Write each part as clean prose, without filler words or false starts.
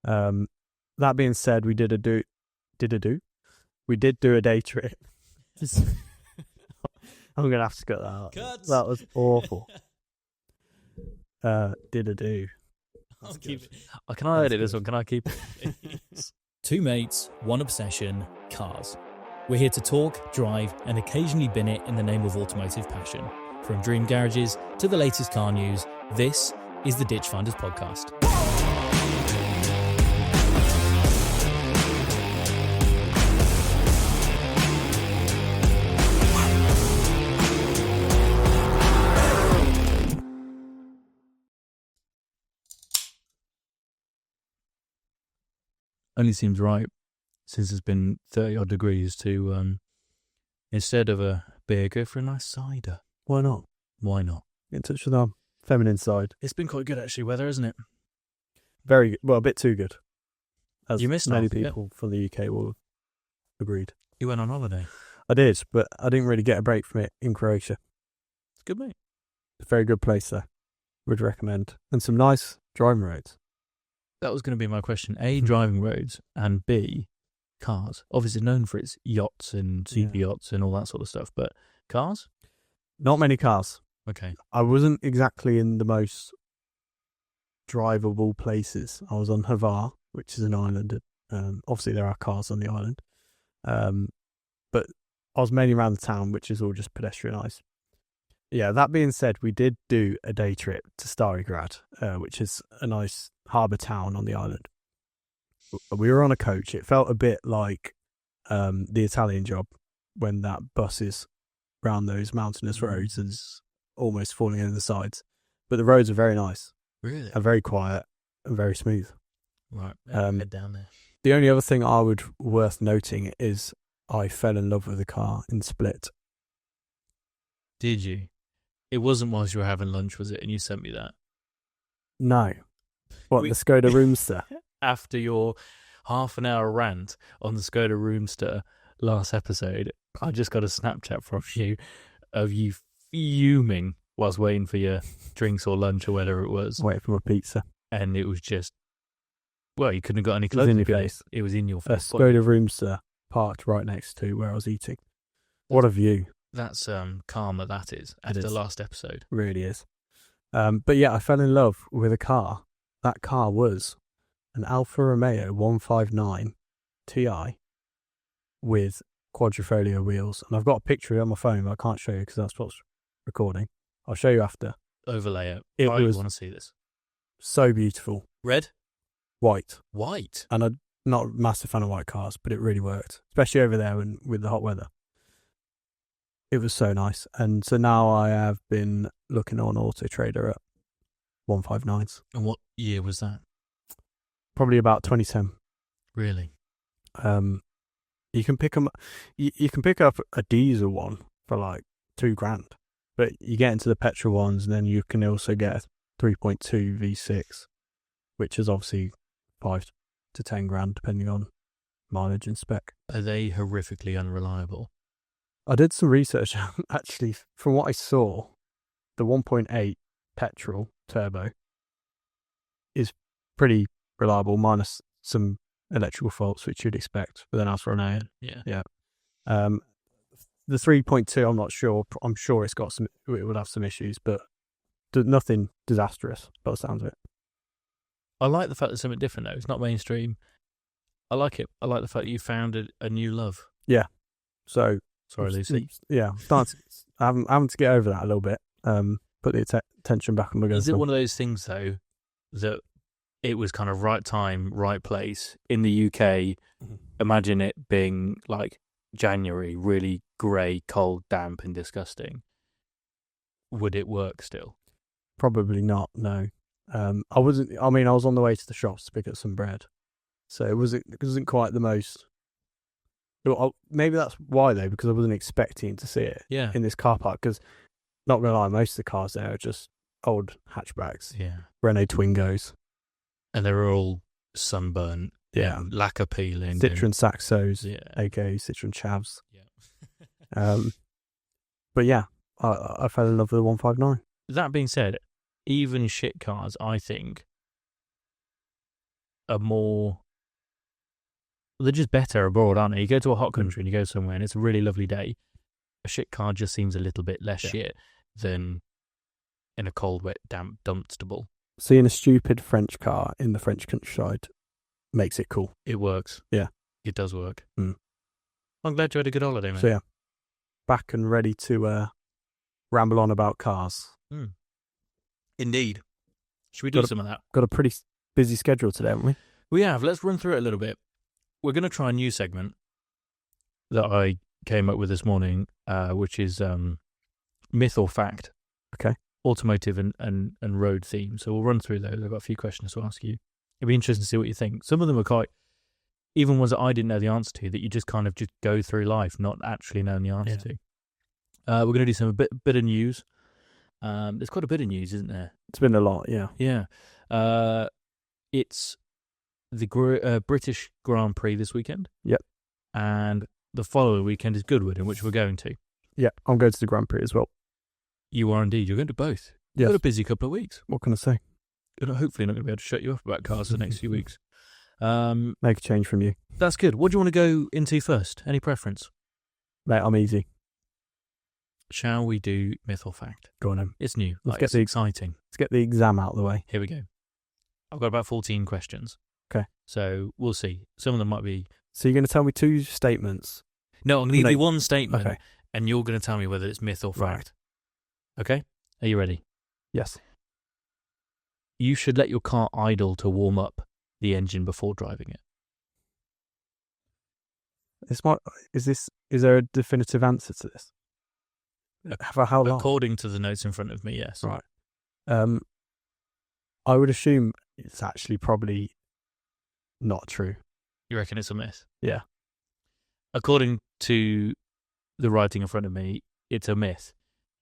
That being said, we did do a day trip. I'm gonna have to cut that out. Cuts. That was awful. Did a do. I'll keep it. Can I edit this one? Can I keep it? Two mates, one obsession, cars. We're here to talk, drive, and occasionally bin it in the name of automotive passion. From dream garages to the latest car news, this is the Ditch Finders Podcast. Only seems right, since it's been 30 odd degrees, to instead of a beer, go for a nice cider. Why not? Why not? Get in touch with our feminine side. It's been quite good actually, weather, isn't it? Very good. Well, a bit too good. As You missed many off, yeah. people from the UK will have agreed. You went on holiday. I did, but I didn't really get a break from it in Croatia. It's good, mate. A very good place there. Would recommend. And some nice driving roads. That was going to be my question. A, driving roads, and B, cars. Obviously known for its yachts and super yachts and all that sort of stuff, but cars? Not many cars. Okay. I wasn't exactly in the most drivable places. I was on Hvar, which is an island. Obviously, there are cars on the island. But I was mainly around the town, which is all just pedestrianised. Yeah, that being said, we did do a day trip to Starigrad, which is a nice harbour town on the island. We were on a coach. It felt a bit like the Italian Job when that bus is around those mountainous roads and almost falling in the sides. But the roads are very nice. Really? And very quiet and very smooth. Right. Head down there. The only other thing worth noting is I fell in love with the car in Split. Did you? It wasn't whilst you were having lunch, was it? And you sent me that. No. What, the Skoda Roomster? After your half an hour rant on the Skoda Roomster last episode, I just got a Snapchat from you of you fuming whilst waiting for your drinks or lunch or whatever it was. Waiting for my pizza. And it was just, well, you couldn't have got any It was clothes. in your face. It was in your A face. Skoda Roomster parked right next to where I was eating. What a view. That's karma, that is, after the last episode. Really is. But yeah, I fell in love with a car. That car was an Alfa Romeo 159 Ti with quadrifoglio wheels. And I've got a picture on my phone, but I can't show you because that's what's recording. I'll show you after. Overlay it. It I was want to see this. So beautiful. Red? White. White? And I'm not a massive fan of white cars, but it really worked, especially over there with the hot weather. It was so nice. And so now I have been looking on Auto Trader at 159s. And what year was that? Probably about 2010. Really? You can pick them. You can pick up a diesel one for like $2,000, but you get into the petrol ones, and then you can also get a 3.2 V6, which is obviously $5,000 to $10,000 depending on mileage and spec. Are they horrifically unreliable? I did some research actually. From what I saw, the 1.8 petrol turbo is pretty reliable, minus some electrical faults, which you'd expect with an Alfa Romeo. Yeah. The 3.2, I'm not sure. I'm sure it would have some issues, but nothing disastrous by the sounds of it. I like the fact that it's something different though. It's not mainstream. I like it. I like the fact that you found a new love. Yeah. So sorry, Lucy. Yeah, I'm having to get over that a little bit. Put the attention back on my. Is it one of those things though that it was kind of right time, right place in the UK? Mm-hmm. Imagine it being like January, really grey, cold, damp, and disgusting. Would it work still? Probably not. No. I wasn't. I mean, I was on the way to the shops to pick up some bread, so it wasn't quite the most. Maybe that's why though, because I wasn't expecting to see it in this car park. Because, not gonna lie, most of the cars there are just old hatchbacks, Renault Twingos, and they're all sunburnt, lacquer peeling, Citroen Saxos, aka Citroen Chavs. But yeah, I fell in love with the 159. That being said, even shit cars, I think, are more... They're just better abroad, aren't they? You go to a hot country and you go somewhere and it's a really lovely day. A shit car just seems a little bit less shit than in a cold, wet, damp Dunstable. Seeing a stupid French car in the French countryside makes it cool. It works. Yeah. It does work. Mm. I'm glad you had a good holiday, mate. So yeah, back and ready to ramble on about cars. Indeed. Should we do some of that? Got a pretty busy schedule today, haven't we? We have. Let's run through it a little bit. We're going to try a new segment that I came up with this morning, which is myth or fact. Okay. Automotive and road theme. So we'll run through those. I've got a few questions to ask you. It'd be interesting to see what you think. Some of them are quite, even ones that I didn't know the answer to, that you just kind of just go through life not actually knowing the answer to. We're going to do some bit of news. There's quite a bit of news, isn't there? It's been a lot, yeah. Yeah. It's the British Grand Prix this weekend. Yep. And the following weekend is Goodwood, in which we're going to. Yeah, I'm going to the Grand Prix as well. You are indeed. You're going to both. Yes. You've got a busy couple of weeks. What can I say? Hopefully not going to be able to shut you up about cars for the next few weeks. Make a change from you. That's good. What do you want to go into first? Any preference? Mate, I'm easy. Shall we do myth or fact? Go on then. It's new. Let's exciting. Let's get the exam out of the way. Here we go. I've got about 14 questions. Okay. So we'll see. Some of them might be... So you're going to tell me two statements? No, I'm going to give you one statement, okay, and you're going to tell me whether it's myth or fact. Right. Okay? Are you ready? Yes. You should let your car idle to warm up the engine before driving it. Is there a definitive answer to this? For how long? According to the notes in front of me, yes. Right. I would assume it's actually probably not true. You reckon it's a myth? Yeah. According to the writing in front of me, it's a myth.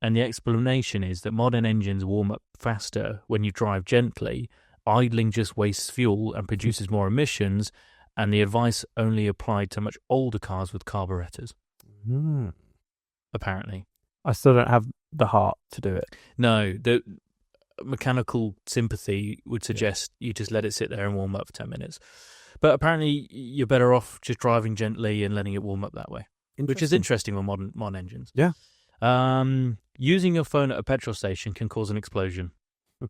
And the explanation is that modern engines warm up faster when you drive gently. Idling just wastes fuel and produces more emissions, and the advice only applied to much older cars with carburetors. Apparently. I still don't have the heart to do it. No, the mechanical sympathy would suggest you just let it sit there and warm up for 10 minutes. But apparently you're better off just driving gently and letting it warm up that way, which is interesting with modern engines. Yeah. Using your phone at a petrol station can cause an explosion. It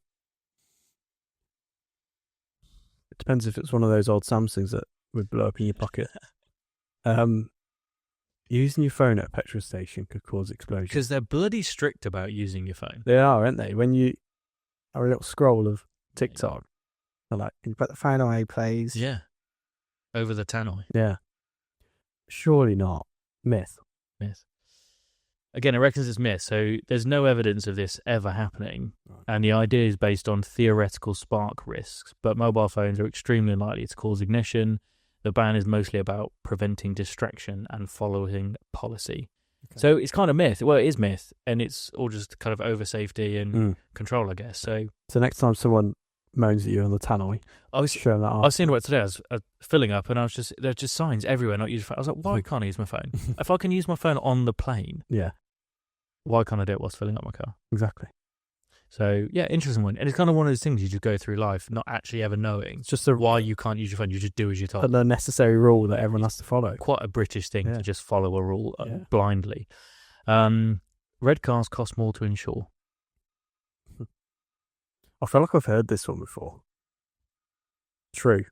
depends if it's one of those old Samsungs that would blow up in your pocket. Using your phone at a petrol station could cause explosions. Because they're bloody strict about using your phone. They are, aren't they? When you have a little scroll of TikTok, they're like, "Can you put the phone away, please?" Yeah. Over the tannoy. Yeah. Surely not. Myth. Again, it reckons it's myth, so there's no evidence of this ever happening, and the idea is based on theoretical spark risks, but mobile phones are extremely likely to cause ignition. The ban is mostly about preventing distraction and following policy. Okay. So it's kind of myth. Well, it is myth, and it's all just kind of over safety and control, I guess. So next time someone moans at you on the tannoy, show them that I was seeing about today. I was filling up, and there's just signs everywhere not use your phone. I was like, why can't I use my phone? If I can use my phone on the plane, why can't I do it whilst filling up my car? Exactly. So, yeah, interesting one. And it's kind of one of those things you just go through life not actually ever knowing. It's just why you can't use your phone. You just do as you're told. The necessary rule that everyone has to follow. Quite a British thing to just follow a rule blindly. Red cars cost more to insure. I feel like I've heard this one before. True.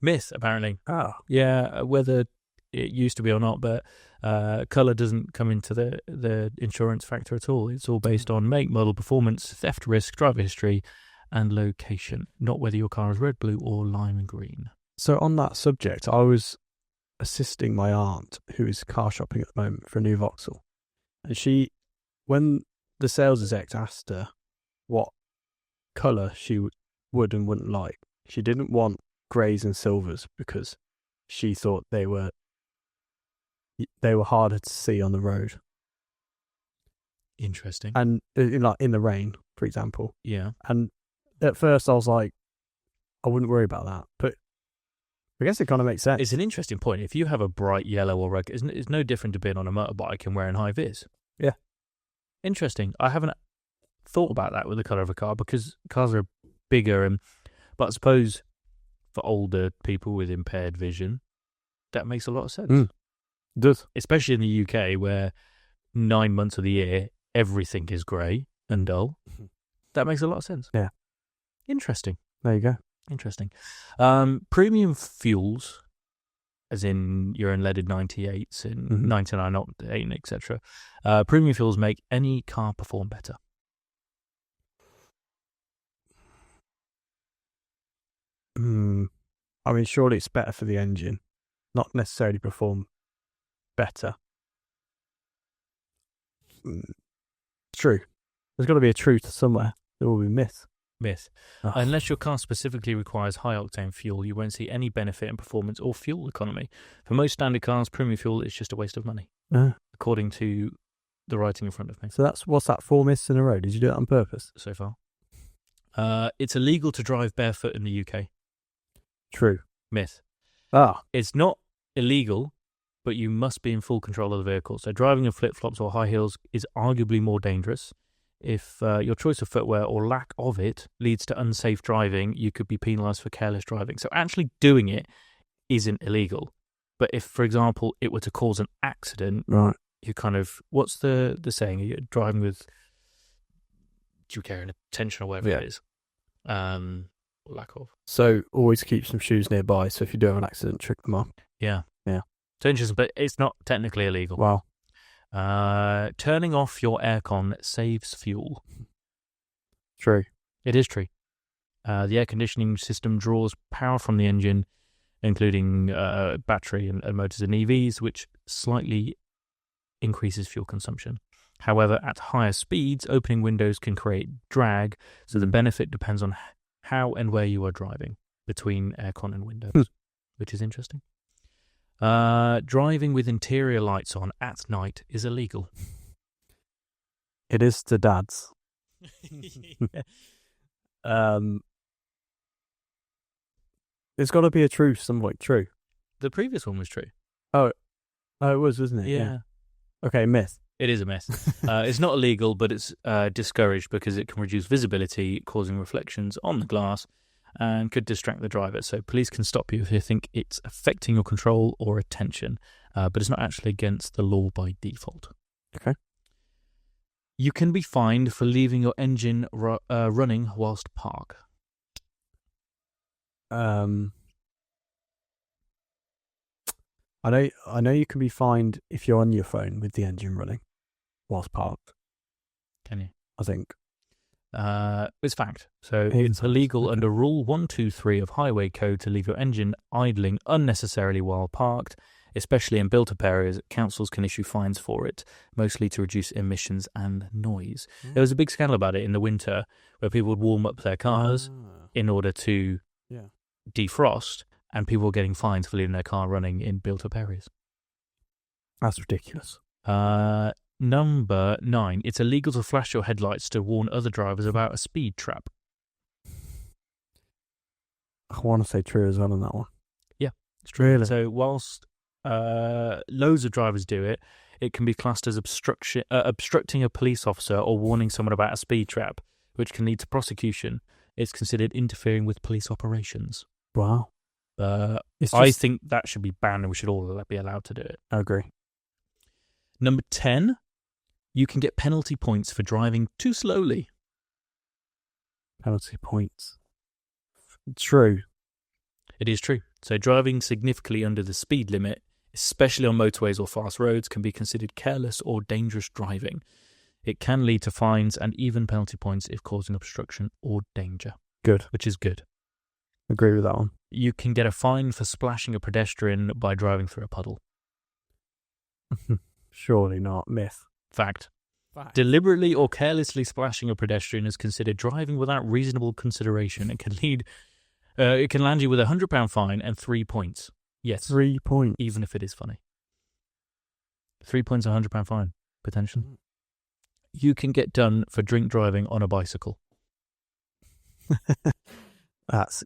Myth, apparently. Oh. Yeah, whether it used to be or not, but colour doesn't come into the insurance factor at all. It's all based on make, model, performance, theft risk, driver history, and location, not whether your car is red, blue, or lime and green. So on that subject, I was assisting my aunt, who is car shopping at the moment, for a new Vauxhall. And when the sales exec asked her what colour she would and wouldn't like, she didn't want greys and silvers because she thought they were harder to see on the road. Interesting. And in the rain, for example. Yeah. And at first I was like, I wouldn't worry about that. But I guess it kind of makes sense. It's an interesting point. If you have a bright yellow or red, it's no different to being on a motorbike and wearing high vis. Yeah. Interesting. I haven't thought about that with the colour of a car because cars are bigger, but I suppose for older people with impaired vision, that makes a lot of sense. It does. Especially in the UK, where 9 months of the year, everything is grey and dull. That makes a lot of sense. Yeah. Interesting. There you go. Interesting. Premium fuels, as in your unleaded 98s and 99 octane, etc. Premium fuels make any car perform better. I mean, surely it's better for the engine, not necessarily perform better. True. There's got to be a truth somewhere. There will be myth. Oh. Unless your car specifically requires high-octane fuel, you won't see any benefit in performance or fuel economy. For most standard cars, premium fuel is just a waste of money, according to the writing in front of me. So what's that, 4 myths in a row? Did you do that on purpose? So far. It's illegal to drive barefoot in the UK. True. Myth. It's It's not illegal, but you must be in full control of the vehicle. So driving in flip-flops or high heels is arguably more dangerous. If your choice of footwear or lack of it leads to unsafe driving, you could be penalised for careless driving. So actually doing it isn't illegal. But if, for example, it were to cause an accident, right, you kind of, what's the saying? You're driving with due care and attention or whatever it is. Lack of. So always keep some shoes nearby. So if you do have an accident, trick them on. Yeah. Yeah. So interesting, but it's not technically illegal. Wow. Turning off your aircon saves fuel. True. It is true. The air conditioning system draws power from the engine, including battery and motors and EVs, which slightly increases fuel consumption. However, at higher speeds, opening windows can create drag, so the benefit depends on how and where you are driving between aircon and windows, which is interesting. Driving with interior lights on at night is illegal. It is to dads. There's got to be a truth, somewhat true. The previous one was true. Oh, it was, wasn't it? Yeah. Okay, myth. It is a myth. It's not illegal, but it's discouraged because it can reduce visibility, causing reflections on the glass, and could distract the driver. So police can stop you if they think it's affecting your control or attention, but it's not actually against the law by default. Okay. You can be fined for leaving your engine running whilst parked. I know you can be fined if you're on your phone with the engine running whilst parked. Can you? I think. It's fact. So it's illegal under Rule 123 of Highway Code to leave your engine idling unnecessarily while parked, especially in built-up areas. Councils can issue fines for it, mostly to reduce emissions and noise. There was a big scandal about it in the winter where people would warm up their cars in order to defrost, and people were getting fines for leaving their car running in built-up areas. That's ridiculous. Number 9. It's illegal to flash your headlights to warn other drivers about a speed trap. I want to say true as well on that one. Yeah, it's true. Really? So whilst loads of drivers do it, it can be classed as obstructing a police officer or warning someone about a speed trap, which can lead to prosecution. It's considered interfering with police operations. Wow. I think that should be banned and we should all be allowed to do it. I agree. Number 10, you can get penalty points for driving too slowly. Penalty points. True. It is true. So driving significantly under the speed limit, especially on motorways or fast roads, can be considered careless or dangerous driving. It can lead to fines and even penalty points if causing obstruction or danger. Good. Which is good. Agree with that one. You can get a fine for splashing a pedestrian by driving through a puddle. Surely not. Myth. Fact. Deliberately or carelessly splashing a pedestrian is considered driving without reasonable consideration. It can land you with a £100 fine and 3 points. Yes. 3 points. Even if it is funny. 3 points, £100 fine, potentially. You can get done for drink driving on a bicycle. It's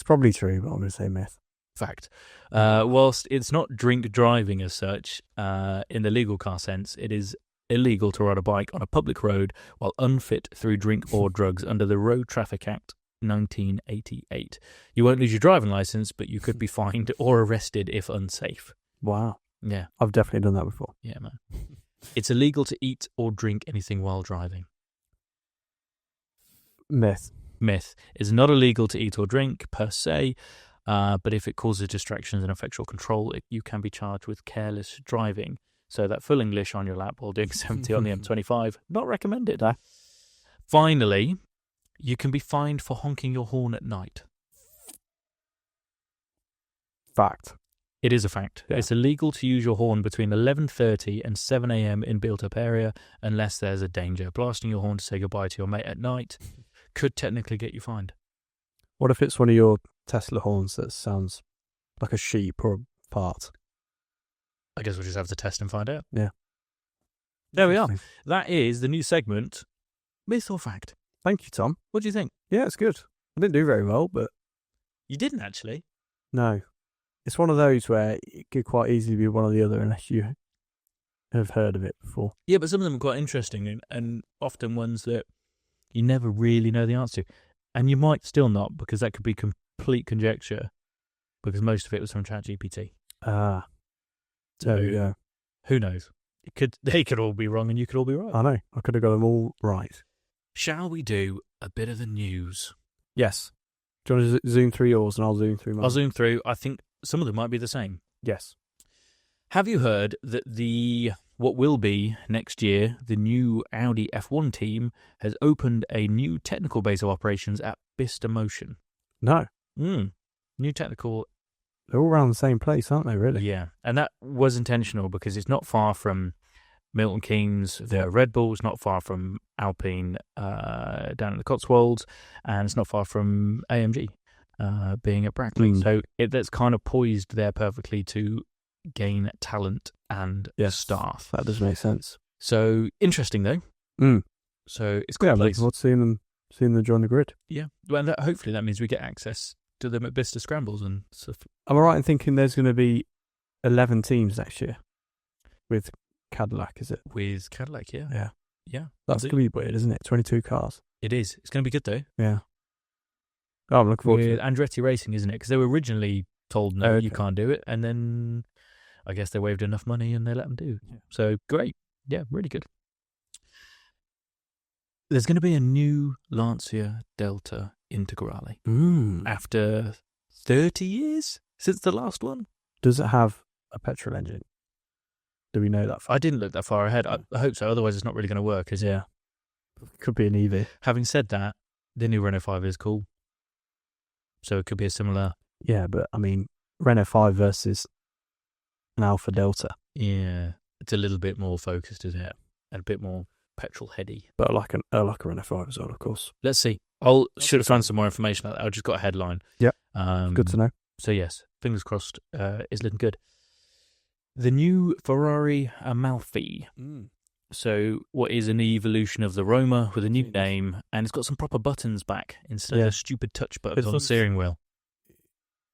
probably true, but I'm going to say myth. Fact. Whilst it's not drink driving as such, in the legal car sense, it is illegal to ride a bike on a public road while unfit through drink or drugs under the Road Traffic Act 1988. You won't lose your driving license, but you could be fined or arrested if unsafe. Wow. Yeah. I've definitely done that before. Yeah, man. It's illegal to eat or drink anything while driving. Myth. It's not illegal to eat or drink per se, but if it causes distractions and affects your control, you can be charged with careless driving. So that full English on your lap while doing 70 on the M25, not recommended. No. Finally, you can be fined for honking your horn at night. Fact. It is a fact. Yeah. It's illegal to use your horn between 11:30 and 7 a.m. in built-up area unless there's a danger. Blasting your horn to say goodbye to your mate at night could technically get you fined. What if it's one of your Tesla horns that sounds like a sheep or a fart? I guess we'll just have to test and find out. Yeah. There we are. That is the new segment, Myth or Fact. Thank you, Tom. What do you think? Yeah, it's good. I didn't do very well, but... You didn't, actually? No. It's one of those where it could quite easily be one or the other unless you have heard of it before. Yeah, but some of them are quite interesting and often ones that you never really know the answer to. And you might still not, because that could be complete conjecture, because most of it was from ChatGPT. Ah. There we go. Who knows? They could all be wrong and you could all be right. I know. I could have got them all right. Shall we do a bit of the news? Yes. Do you want to zoom through yours and I'll zoom through mine? I'll zoom through. I think some of them might be the same. Yes. Have you heard that what will be next year, the new Audi F1 team has opened a new technical base of operations at Bicester Motion? No. New technical... They're all around the same place, aren't they, really? Yeah, and that was intentional because it's not far from Milton Keynes, the Red Bull. It's not far from Alpine down in the Cotswolds, and it's not far from AMG being at Brackley. So that's kind of poised there perfectly to gain talent and staff. That does make sense. So interesting, though. So it's I'm looking forward to seeing them join the grid. Yeah, well, hopefully that means we get access to them at Bicester Scrambles and stuff. Am I right in thinking there's going to be 11 teams next year with Cadillac, is it? With Cadillac, yeah. Yeah. Yeah. That's going to be weird, isn't it? 22 cars. It is. It's going to be good, though. Yeah. Oh, I'm looking forward to it. Andretti Racing, isn't it? Because they were originally told, no, you can't do it. And then I guess they waived enough money and they let them do. Yeah. So, great. Yeah, really good. There's going to be a new Lancia Delta Integrale after 30 years since the last one. Does it have a petrol engine? Do we know that? I didn't look that far ahead. I hope so. Otherwise, it's not really going to work, is it? Yeah. Could be an EV. Having said that, the new Renault 5 is cool. So it could be a similar... Yeah, but I mean, Renault 5 versus an Alpha Delta. Yeah. It's a little bit more focused, isn't it? And a bit more petrol heady. But I like a Renault 5 as well, of course. Let's see. Should have found some more information about that. I just got a headline. Yeah. Good to know. So yes, fingers crossed, it's looking good. The new Ferrari Amalfi. So what is an evolution of the Roma with a new name, and it's got some proper buttons back instead of stupid touch buttons on the steering wheel.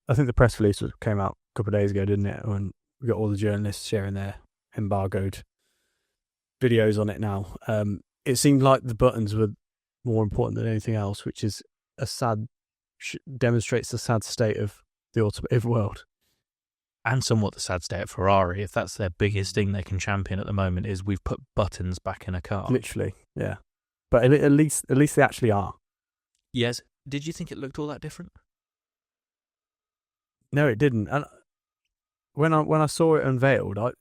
I think the press release came out a couple of days ago, didn't it? When we got all the journalists sharing their embargoed videos on it now. It seemed like the buttons were more important than anything else, which is demonstrates the sad state of the automotive world. And somewhat the sad state of Ferrari, if that's their biggest thing they can champion at the moment, is we've put buttons back in a car. Literally, yeah. But at least they actually are. Yes. Did you think it looked all that different? No, it didn't. And when I saw it unveiled, I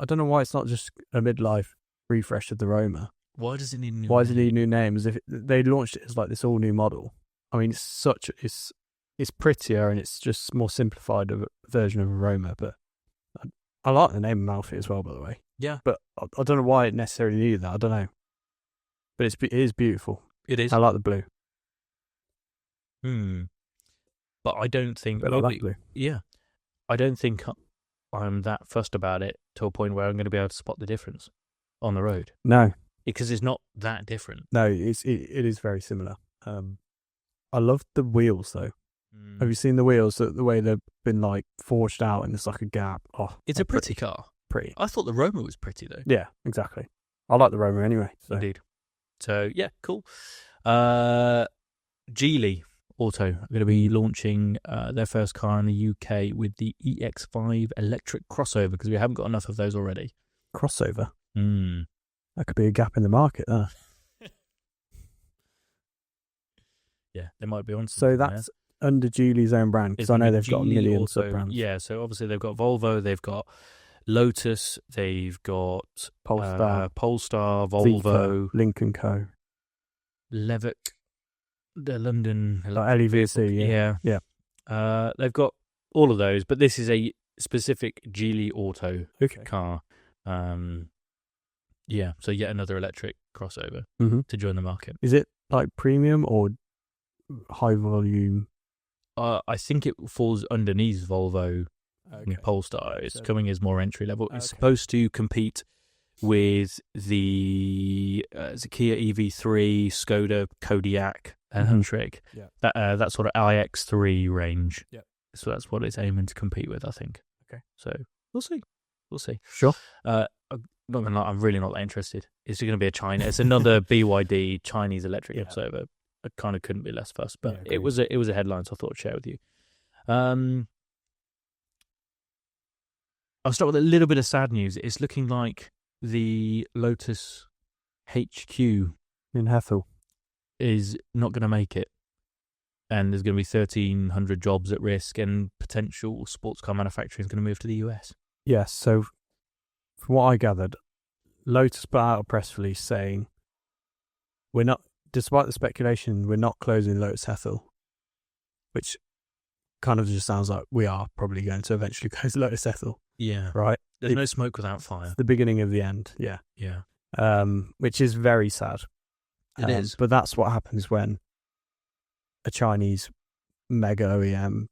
don't know why it's not just a midlife refresh of the Roma. Why does it need a new name? Why does it need a new name? As if they launched it as like this all new model. I mean, it's prettier and it's just more simplified version of a Roma. But I like the name Amalfi as well, by the way. Yeah. But I don't know why it necessarily needed that. I don't know. But it is beautiful. It is. I like the blue. But I don't think... But I like blue. Yeah. I don't think I'm that fussed about it to a point where I'm going to be able to spot the difference on the road. No. Because it's not that different. No, it is very similar. I love the wheels, though. Have you seen the wheels, the way they've been like forged out and there's like a gap? Oh, it's a pretty car. Pretty. I thought the Roma was pretty, though. Yeah, exactly. I like the Roma anyway. So. Indeed. So, yeah, cool. Geely. Auto are going to be launching their first car in the UK with the EX5 electric crossover, because we haven't got enough of those already. Crossover? Mm. That could be a gap in the market there. Yeah, they might be on. So that's under Geely's own brand, because I know they've got a million sub-brands. Yeah, so obviously they've got Volvo, they've got Lotus, they've got Polestar, Volvo, Vico, Lincoln Co. Levick, the London LEVC, yeah. They've got all of those, but this is a specific Geely Auto car. Yeah, so yet another electric crossover to join the market. Is it like premium or high volume? I think it falls underneath Volvo and Polestar. It's coming as more entry level. It's supposed to compete with the Kia EV3, Skoda Kodiaq, and Huntrix. Yeah. That sort of iX3 range. Yeah. So that's what it's aiming to compete with, I think. Okay. So we'll see. Sure. I'm really not that interested. It's going to be it's another BYD Chinese electric crossover. I kind of couldn't be less fussed, but it was a headline, so I thought I'd share with you. I'll start with a little bit of sad news. It's looking like the Lotus HQ in Hethel is not going to make it, and there's going to be 1,300 jobs at risk, and potential sports car manufacturing is going to move to the US. Yes, so from what I gathered, Lotus put out a press release saying, we're not, despite the speculation, we're not closing Lotus Hethel, which kind of just sounds like we are probably going to eventually close Lotus Hethel. Yeah. Right? There's no smoke without fire. It's the beginning of the end, yeah. Yeah. Which is very sad. It is. But that's what happens when a Chinese mega OEM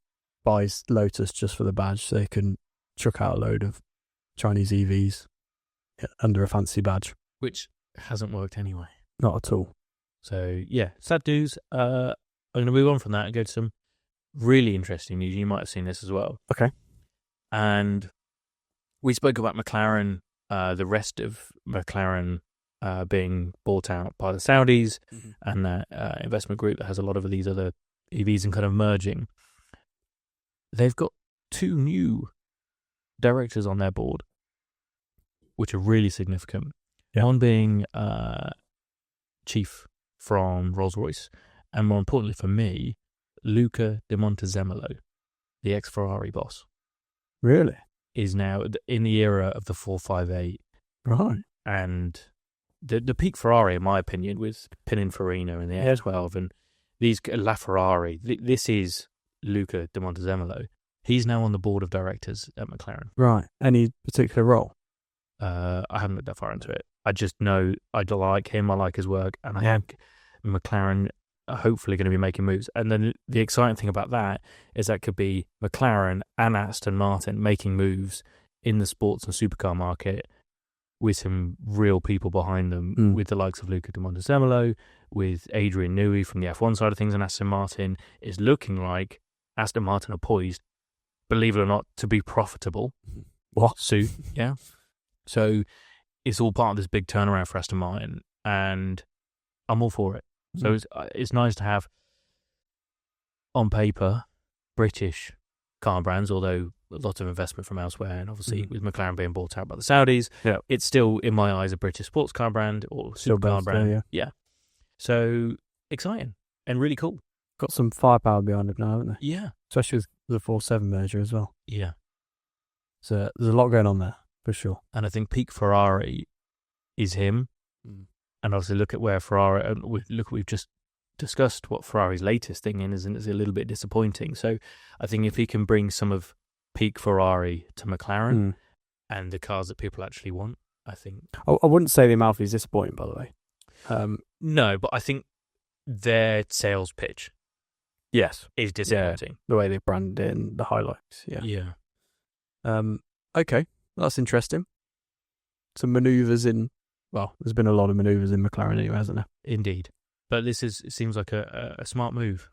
buys Lotus just for the badge, so they can chuck out a load of Chinese EVs under a fancy badge. Which hasn't worked anyway. Not at all. So, yeah, sad news. I'm going to move on from that and go to some really interesting news. You might have seen this as well. Okay. And we spoke about McLaren, the rest of McLaren being bought out by the Saudis and that investment group that has a lot of these other EVs and kind of merging. They've got 2 new directors on their board, which are really significant. Yeah. One being chief from Rolls-Royce, and more importantly for me, Luca de Montezemolo, the ex-Ferrari boss. Really? Is now in the era of the 458. Right. And the peak Ferrari, in my opinion, with Pininfarina and the F12 and these LaFerrari, this is Luca de Montezemolo. He's now on the board of directors at McLaren. Right. Any particular role? I haven't looked that far into it. I just know I like him, I like his work, and I think McLaren are hopefully going to be making moves. And then the exciting thing about that is that could be McLaren and Aston Martin making moves in the sports and supercar market with some real people behind them, with the likes of Luca de Montezemolo, with Adrian Newey from the F1 side of things, and Aston Martin is looking like Aston Martin are poised, believe it or not, to be profitable. What? Soon, yeah. So it's all part of this big turnaround for Aston Martin, and I'm all for it. So it's nice to have, on paper, British car brands, although a lot of investment from elsewhere, and obviously with McLaren being bought out by the Saudis, it's still, in my eyes, a British sports car brand or supercar brand. Yeah. So exciting and really cool. Got some firepower behind it now, haven't they? Yeah. Especially with the 4.7 merger as well. Yeah. So there's a lot going on there, for sure. And I think peak Ferrari is him. And obviously look at where Ferrari, we've just discussed what Ferrari's latest thing is, and it's a little bit disappointing. So I think if he can bring some of peak Ferrari to McLaren and the cars that people actually want, I think. I wouldn't say the Amalfi is disappointing, by the way. No, but I think their sales pitch is disappointing. Yeah, the way they brand in the highlights. Yeah. Okay, that's interesting. Some manoeuvres in. Well, there's been a lot of manoeuvres in McLaren anyway, hasn't there? Indeed. But it seems like a smart move.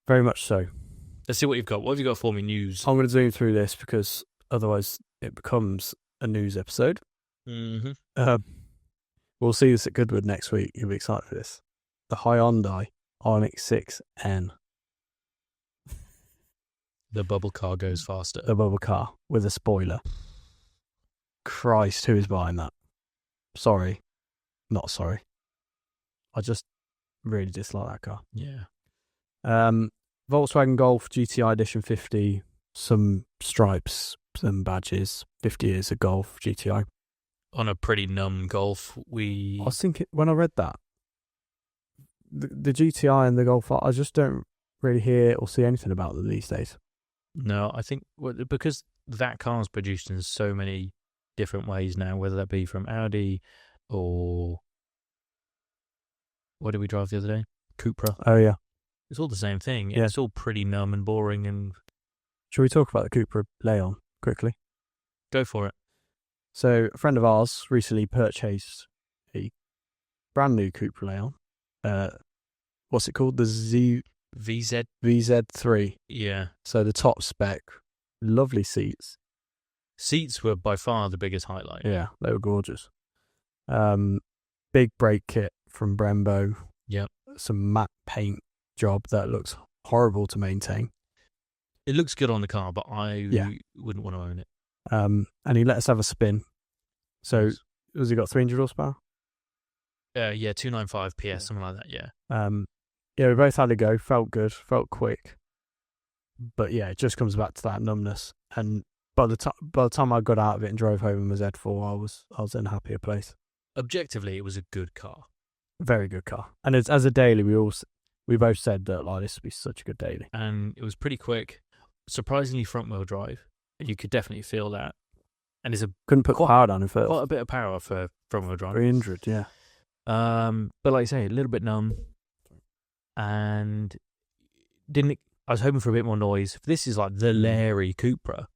Very much so. Let's see what you've got. What have you got for me, news? I'm going to zoom through this because otherwise it becomes a news episode. We'll see this at Goodwood next week. You'll be excited for this. The Hyundai Ioniq 6N. The bubble car goes faster. The bubble car with a spoiler. Christ, who is buying that? Sorry. Not sorry. I just really dislike that car. Yeah. Volkswagen Golf GTI Edition 50. Some stripes, some badges. 50 years of Golf GTI. On a pretty numb Golf, I was thinking, when I read that, the GTI and the Golf, I just don't really hear or see anything about them these days. No, I think because that car's produced in so many different ways now, whether that be from Audi or what did we drive the other day? Cupra. Oh, yeah. It's all the same thing. Yeah. It's all pretty numb and boring. And Shall we talk about the Cupra Leon quickly? go for it. So, a friend of ours recently purchased a brand new Cupra Leon. What's it called? The VZ3. Yeah. So, the top spec, lovely seats. Seats were by far the biggest highlight. Yeah, they were gorgeous. Big brake kit from Brembo. Yep. Some matte paint job that looks horrible to maintain. It looks good on the car, but I wouldn't want to own it. And he let us have a spin. So, has he got 300 horsepower? Yeah, 295 PS, something like that, yeah. Yeah, we both had a go, felt good, felt quick. But yeah, it just comes back to that numbness. And by the time I got out of it and drove home in my Z4, I was in a happier place. Objectively, it was a good car. Very good car. And as a daily, we both said that this would be such a good daily. And it was pretty quick, surprisingly front-wheel drive. You could definitely feel that. And couldn't put power down in first. Quite a bit of power for front-wheel drive. 300, yeah. But like I say, a little bit numb. And I was hoping for a bit more noise. This is like the Larry Cupra.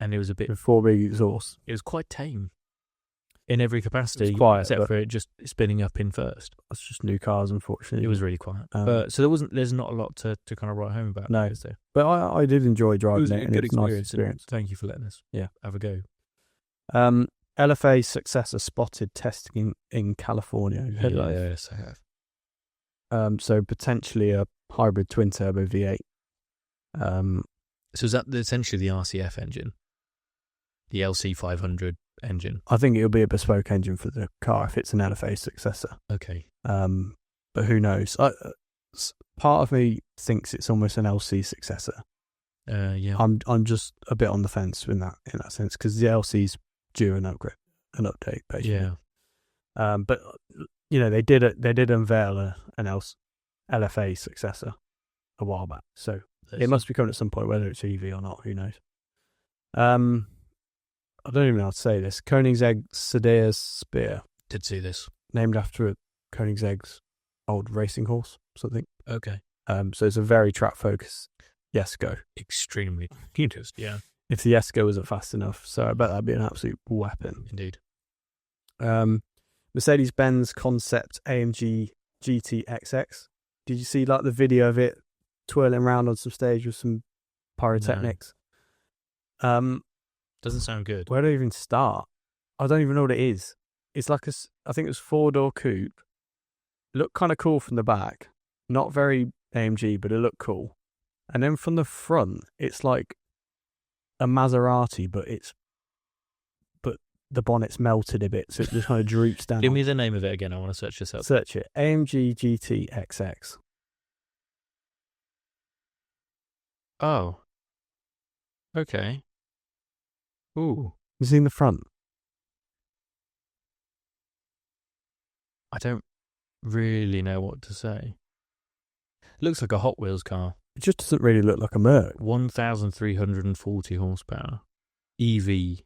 And it was a bit... With 4 big exhausts. It was quite tame. In every capacity. It's quiet, except for it just spinning up in first. That's just new cars, unfortunately. It was really quiet. So there's not a lot to kind of write home about. No. Is there? But I did enjoy driving it. And it was a good nice experience. Thank you for letting us have a go. LFA successor spotted testing in California. Yes, I have. So potentially a hybrid twin turbo V8. So is that essentially the RCF engine? The LC500 engine? I think it'll be a bespoke engine for the car if it's an LFA successor. Okay. But who knows? Part of me thinks it's almost an LC successor. Yeah. I'm just a bit on the fence in that sense because the LC's due an update basically. Yeah. But they did unveil an LFA successor a while back, so it must be coming at some point, whether it's EV or not. Who knows? I don't even know how to say this. Koenigsegg Sedaeus Spear. Did see this. Named after a Koenigsegg's old racing horse, something. Okay. So it's a very track focused Jesko. Extremely cutest, yeah. If the Jesko wasn't fast enough, so I bet that'd be an absolute weapon. Indeed. Mercedes-Benz concept AMG GT XX. Did you see the video of it twirling around on some stage with some pyrotechnics? No. Doesn't sound good. Where do I even start? I don't even know what it is. It's like I think it was 4-door coupe. Looked kind of cool from the back. Not very AMG, but it looked cool. And then from the front, it's like a Maserati, but the bonnet's melted a bit, so it just kind of droops down. Give me the name of it again. I want to search this up. Search it. AMG GT XX. Oh. Okay. Ooh. You seen the front? I don't really know what to say. It looks like a Hot Wheels car. It just doesn't really look like a Merc. 1,340 horsepower. EV.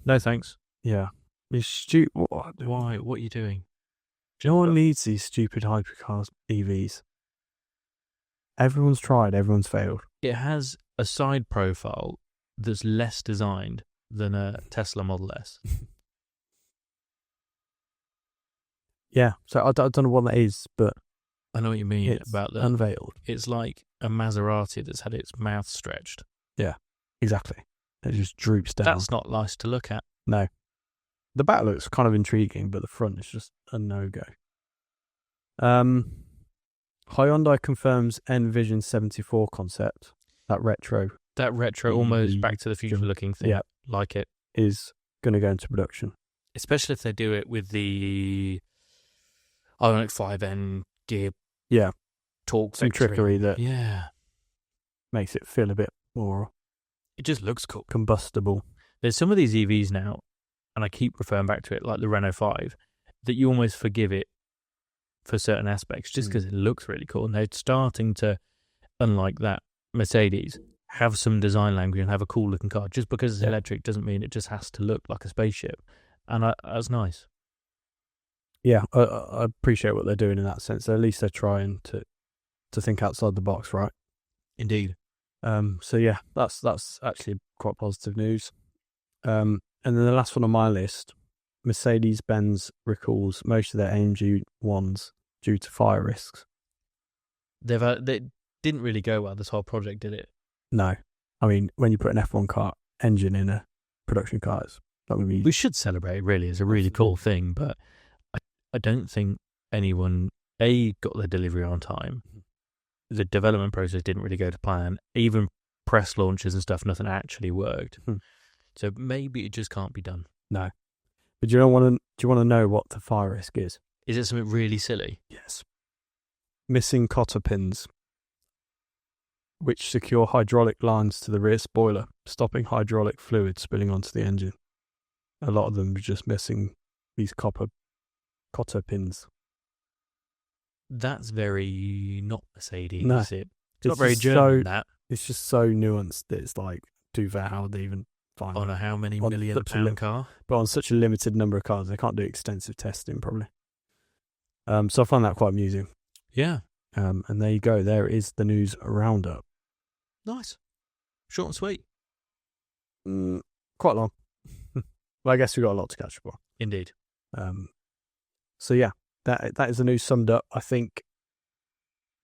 No thanks. Yeah. It's stupid. Why? What are you doing? No one needs these stupid hypercars EVs. Everyone's tried, everyone's failed. It has a side profile that's less designed than a Tesla Model S. Yeah, so I don't know what that is, but I know what you mean about that. Unveiled. It's like a Maserati that's had its mouth stretched. Yeah, exactly. It just droops down. That's not nice to look at. No. The back looks kind of intriguing, but the front is just a no-go. Hyundai confirms Envision 74 concept. That retro almost Back to the Future looking thing. Yeah. Like it. Is going to go into production. Especially if they do it with the Ioniq 5N gear. Yeah. Torque Some trickery that yeah. makes it feel a bit more... It just looks cool. Combustible. There's some of these EVs now, and I keep referring back to it, like the Renault 5, that you almost forgive it for certain aspects just because it looks really cool. And they're starting to, unlike that Mercedes, have some design language and have a cool looking car. Just because it's electric doesn't mean it just has to look like a spaceship. And that's nice. Yeah, I appreciate what they're doing in that sense. At least they're trying to think outside the box, right? Indeed. So yeah, that's actually quite positive news. And then the last one on my list, Mercedes-Benz recalls most of their AMG ones due to fire risks. They didn't really go well, this whole project, did it? No. I mean, when you put an F1 car engine in a production car, it's not going to be... We should celebrate it, really. It's a really cool thing, but I don't think anyone, got their delivery on time. The development process didn't really go to plan. Even press launches and stuff, nothing actually worked. So maybe it just can't be done. No. But do you want to know what the fire risk is? Is it something really silly? Yes. Missing cotter pins, which secure hydraulic lines to the rear spoiler, stopping hydraulic fluid spilling onto the engine. A lot of them are just missing these cotter pins. That's very not Mercedes, no. Is it? It's not very German, that. It's just so nuanced that it's like, how would they even find on a how many million pound car? But on such a limited number of cars, they can't do extensive testing, probably. So I find that quite amusing. Yeah. And there you go. There is the news roundup. Nice. Short and sweet. Quite long. Well, I guess we've got a lot to catch up on. Indeed. So yeah, that is the news summed up. I think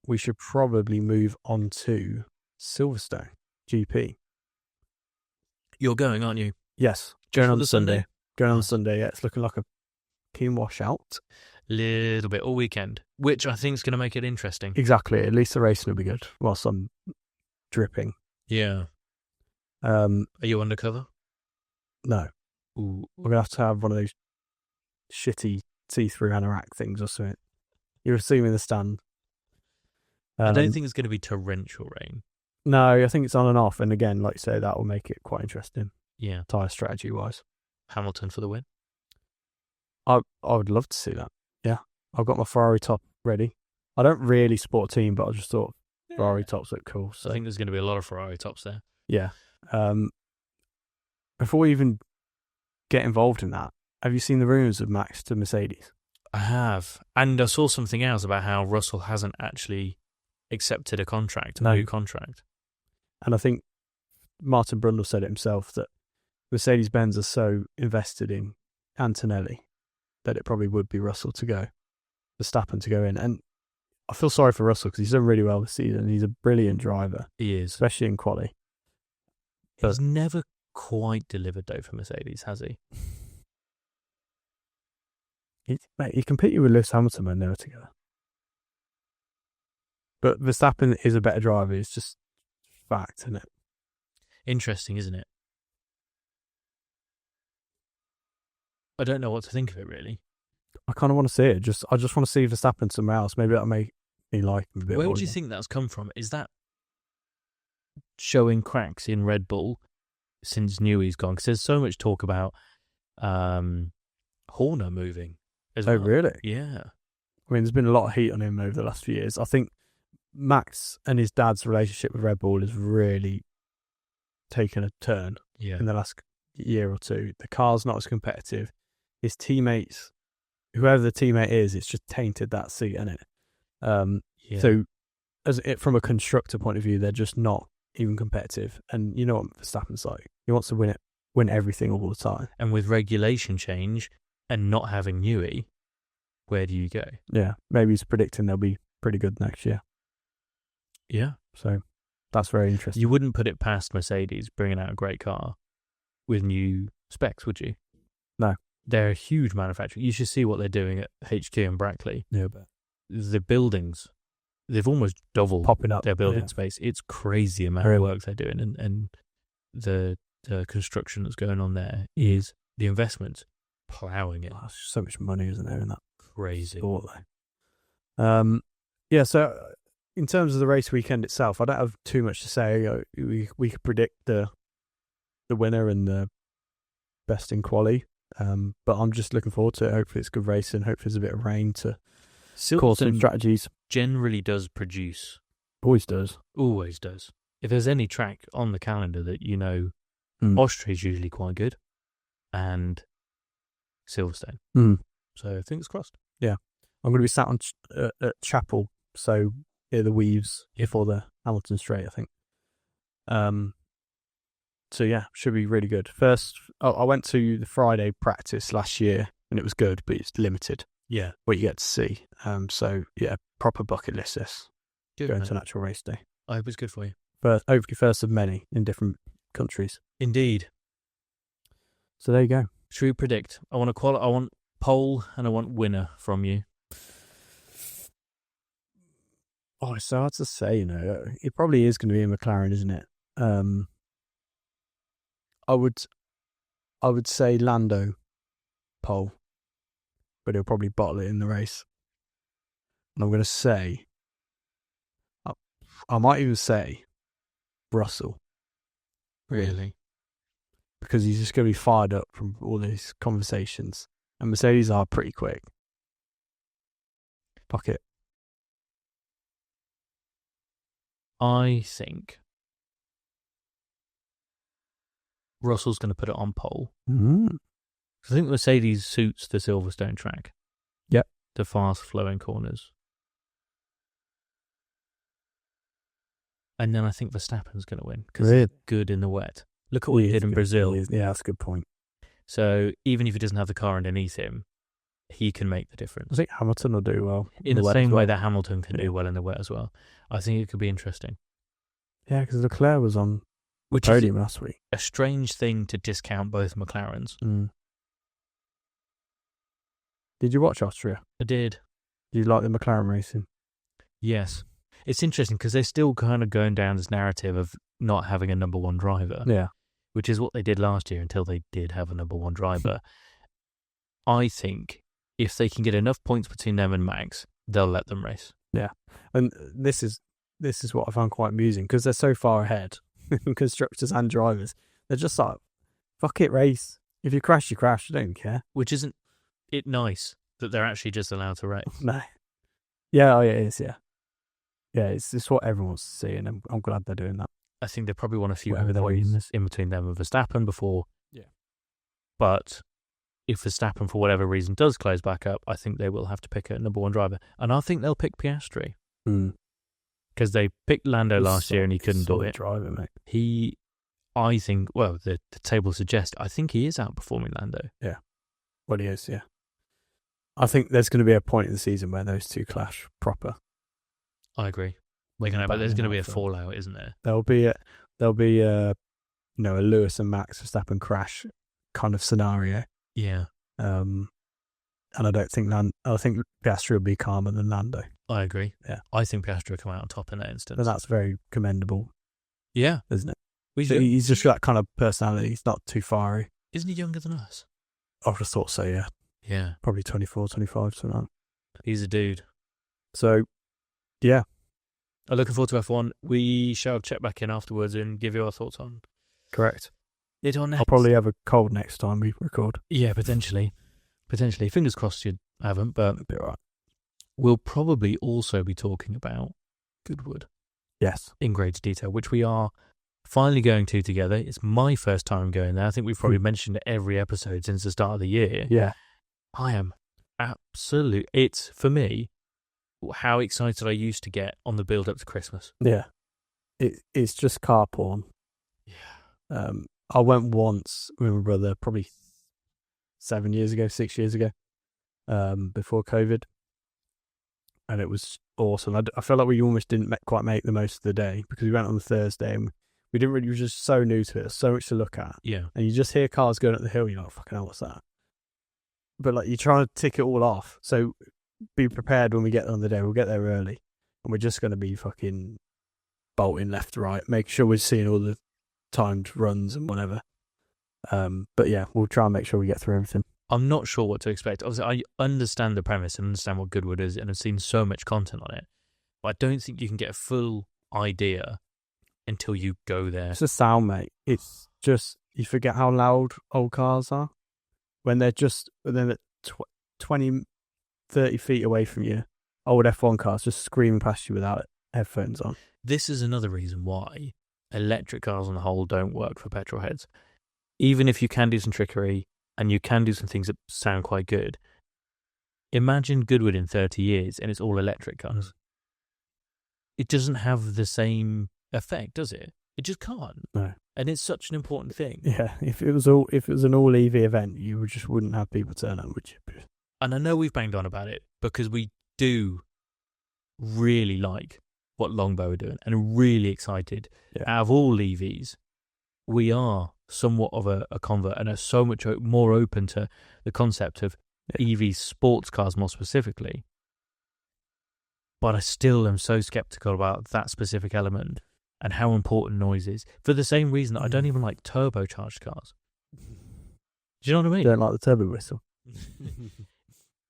we should probably move on to Silverstone GP. You're going, aren't you? Yes. Going on Sunday. Going on Sunday, yeah. It's looking like a keen washout. Little bit all weekend, which I think is going to make it interesting. Exactly. At least the racing will be good whilst I'm dripping. Yeah. Are you undercover? No. Ooh. We're going to have one of those shitty see-through anorak things or something. You're assuming the stand. I don't think it's going to be torrential rain. No, I think it's on and off. And again, like you say, that will make it quite interesting. Yeah. Tyre strategy-wise. Hamilton for the win? I would love to see that. Yeah. I've got my Ferrari top ready. I don't really sport a team, but I just thought Ferrari tops look cool. So I think there's going to be a lot of Ferrari tops there. Yeah. Before we even get involved in that, have you seen the rumours of Max to Mercedes? I have. And I saw something else about how Russell hasn't actually accepted a new contract. And I think Martin Brundle said it himself that Mercedes-Benz are so invested in Antonelli that it probably would be Russell to go, Verstappen to go in. And I feel sorry for Russell because he's done really well this season. He's a brilliant driver. He is. Especially in quali. He's never quite delivered though for Mercedes, has he? He competed with Lewis Hamilton when they were together. But Verstappen is a better driver. It's just fact, isn't it? Interesting, isn't it? I don't know what to think of it, really. I kind of want to see it. I just want to see Verstappen somewhere else. Maybe that'll make me like him a bit more. Where do you think that's come from? Is that showing cracks in Red Bull since Newey's gone? Because there's so much talk about Horner moving as well. Oh, really? Yeah. I mean, there's been a lot of heat on him over the last few years. I think Max and his dad's relationship with Red Bull has really taken a turn in the last year or two. The car's not as competitive. His teammates, whoever the teammate is, it's just tainted that seat, isn't it? So, from a constructor point of view, they're just not even competitive. And you know what Verstappen's like. He wants to win everything all the time. And with regulation change and not having Newey, where do you go? Yeah, maybe he's predicting they'll be pretty good next year. Yeah. So that's very interesting. You wouldn't put it past Mercedes bringing out a great car with new specs, would you? No. They're a huge manufacturer. You should see what they're doing at HQ in Brackley. Yeah, but The buildings, they've almost doubled popping up their building space. It's crazy amount of work they're doing, and the construction that's going on there is the investment ploughing it. Oh, there's so much money, isn't there, in that? Crazy. Sport, though. Yeah. So in terms of the race weekend itself, I don't have too much to say. We could predict the winner and the best in quali. But I'm just looking forward to it. Hopefully it's good racing. Hopefully there's a bit of rain to cause some strategies. Generally does produce. Always does. Always does. If there's any track on the calendar that Austria's usually quite good, and Silverstone. So fingers crossed. Yeah. I'm going to be sat on at Chapel, so near the Weaves before the Hamilton Straight, I think. So yeah, should be really good. First, I went to the Friday practice last year, and it was good, but it's limited. Yeah, what you get to see. So yeah, proper bucket list this. Good, going to an actual race day. I hope it's good for you. Hopefully first of many in different countries. Indeed. So there you go. Should we predict? I want pole and I want winner from you. Oh, it's so hard to say. It probably is going to be a McLaren, isn't it? I would say Lando pole, but he'll probably bottle it in the race. And I'm going to say, I might even say Russell. Really? Because he's just going to be fired up from all these conversations. And Mercedes are pretty quick. Fuck it. I think Russell's going to put it on pole. Mm-hmm. I think Mercedes suits the Silverstone track. Yep. The fast flowing corners. And then I think Verstappen's going to win because he's good in the wet. Look at what he did in Brazil. Yeah, that's a good point. So even if he doesn't have the car underneath him, he can make the difference. I think Hamilton will do well. In the same way that Hamilton can do well in the wet as well. I think it could be interesting. Yeah, because Leclerc was on podium last week. A strange thing to discount both McLarens. Mm. Did you watch Austria? I did. Did you like the McLaren racing? Yes. It's interesting because they're still kind of going down this narrative of not having a number one driver. Yeah. Which is what they did last year until they did have a number one driver. I think if they can get enough points between them and Max, they'll let them race. Yeah. And this is what I found quite amusing because they're so far ahead, constructors and drivers. They're just like, fuck it, race. If you crash, you crash. I don't care. Which isn't it nice that they're actually just allowed to race? No. Yeah, it is, yeah. Yeah, it's what everyone wants to see, and I'm glad they're doing that. I think they probably want a few points in between them and Verstappen before. Yeah. But if Verstappen, for whatever reason, does close back up, I think they will have to pick a number one driver. And I think they'll pick Piastri. Because they picked Lando last year and he couldn't do it. Driver, mate. I think, well, the table suggests, I think he is outperforming Lando. Yeah. Well, he is, yeah. I think there's going to be a point in the season where those two clash proper. I agree. But there's going to be a fallout, isn't there? There'll be a Lewis and Max Verstappen crash kind of scenario. Yeah. And I don't think I think Piastri will be calmer than Lando. I agree. Yeah. I think Piastri will come out on top in that instance. And that's very commendable. Yeah. Isn't it? He's just got that kind of personality. He's not too fiery. Isn't he younger than us? I would have thought so, yeah. Yeah. Probably 24, 25, something like that. He's a dude. So, yeah. I'm looking forward to F1. We shall check back in afterwards and give you our thoughts on. Correct. It on next. I'll probably have a cold next time we record. Yeah, potentially. Fingers crossed you haven't, but it'll be all right. We'll probably also be talking about Goodwood. Yes. In greater detail, which we are finally going to together. It's my first time going there. I think we've probably mentioned it every episode since the start of the year. Yeah. I am it's, for me, how excited I used to get on the build up to Christmas. Yeah. It's just car porn. Yeah. I went once with my brother, probably 6 years ago, before COVID. And it was awesome. I felt like we almost didn't quite make the most of the day because we went on the Thursday and we didn't really, we were just so new to it. There's so much to look at. Yeah. And you just hear cars going up the hill. You're like, fucking hell, what's that? but like you're trying to tick it all off. So be prepared when we get there on the day. We'll get there early, and we're just going to be fucking bolting left to right, make sure we're seeing all the timed runs and whatever. But yeah, we'll try and make sure we get through everything. I'm not sure what to expect. Obviously, I understand the premise and understand what Goodwood is, and I've seen so much content on it. But I don't think you can get a full idea until you go there. It's a sound, mate. It's just, you forget how loud old cars are when they're at 20, 30 feet away from you. Old F1 cars just screaming past you without headphones on. This is another reason why electric cars on the whole don't work for petrol heads. Even if you can do some trickery and you can do some things that sound quite good, imagine Goodwood in 30 years and it's all electric cars. It doesn't have the same effect, does it? It just can't. No. And it's such an important thing. Yeah, if it was an all EV event, you just wouldn't have people turn up, would you? And I know we've banged on about it because we do really like what Longbow are doing and are really excited. Yeah. Out of all EVs, we are somewhat of a convert and are so much more open to the concept of EV sports cars more specifically. But I still am so skeptical about that specific element and how important noise is, for the same reason that I don't even like turbocharged cars. Do you know what I mean? Don't like the turbo whistle.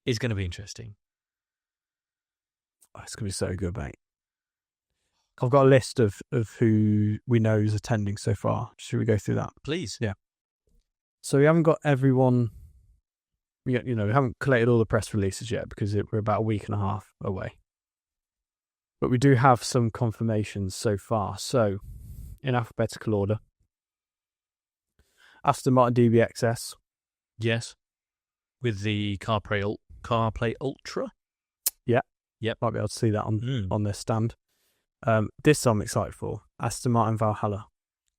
It's going to be interesting. Oh, it's going to be so good, mate. I've got a list of who we know is attending so far. Should we go through that? Please. Yeah. So we haven't got everyone. We haven't collated all the press releases yet because we're about a week and a half away. But we do have some confirmations so far. So, in alphabetical order, Aston Martin DBXS. Yes. With the CarPlay Ultra. Yeah. Yep. Might be able to see that on their stand. This I'm excited for. Aston Martin Valhalla.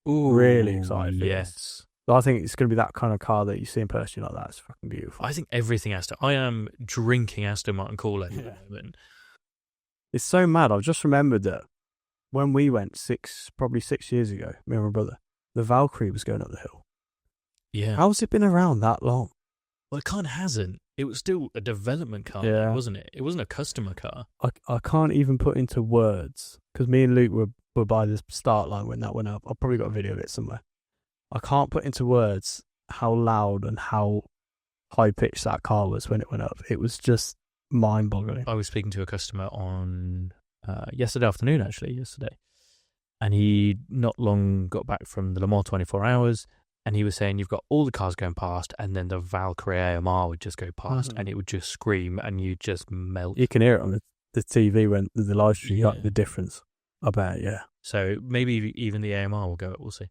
Ooh, really excited for yes. this. So I think it's going to be that kind of car that you see in person like that. It's fucking beautiful. I think everything Aston. I am drinking Aston Martin Kool-Aid at the moment. It's so mad. I've just remembered that when we went probably 6 years ago, me and my brother, the Valkyrie was going up the hill. Yeah. How's it been around that long? Well, it kind of hasn't. It was still a development car, wasn't it? It wasn't a customer car. I can't even put into words, because me and Luke were by the start line when that went up. I've probably got a video of it somewhere. I can't put into words how loud and how high-pitched that car was when it went up. It was just mind-boggling. I was speaking to a customer on yesterday afternoon, and he not long got back from the Le Mans 24 Hours, and he was saying you've got all the cars going past, and then the Valkyrie AMR would just go past, and it would just scream, and you just melt. You can hear it on the TV when the live stream, the difference. I bet, yeah. So maybe even the AMR will go. We'll see.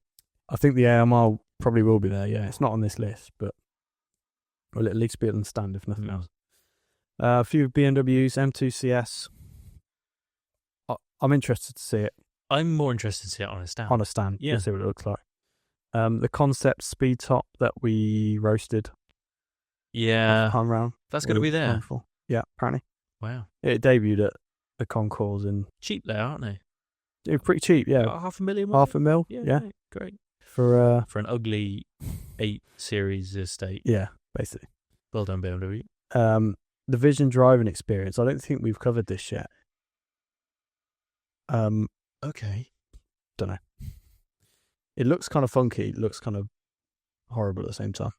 I think the AMR probably will be there, yeah. It's not on this list, but will at least be on the stand, if nothing else. A few BMWs, M2 CS. I'm interested to see it. I'm more interested to see it on a stand. On a stand, yeah. See what it looks like. The concept speed top that we roasted. Yeah. Time round. That's going to be there. Wonderful. Yeah, apparently. Wow. It debuted at the concours in... Cheap there, aren't they? They're pretty cheap, yeah. About $500,000. $500,000, yeah. Great. For an ugly 8 Series estate. Yeah, basically. Well done, BMW. The Vision driving experience. I don't think we've covered this yet. Okay. Don't know. It looks kind of funky. It looks kind of horrible at the same time.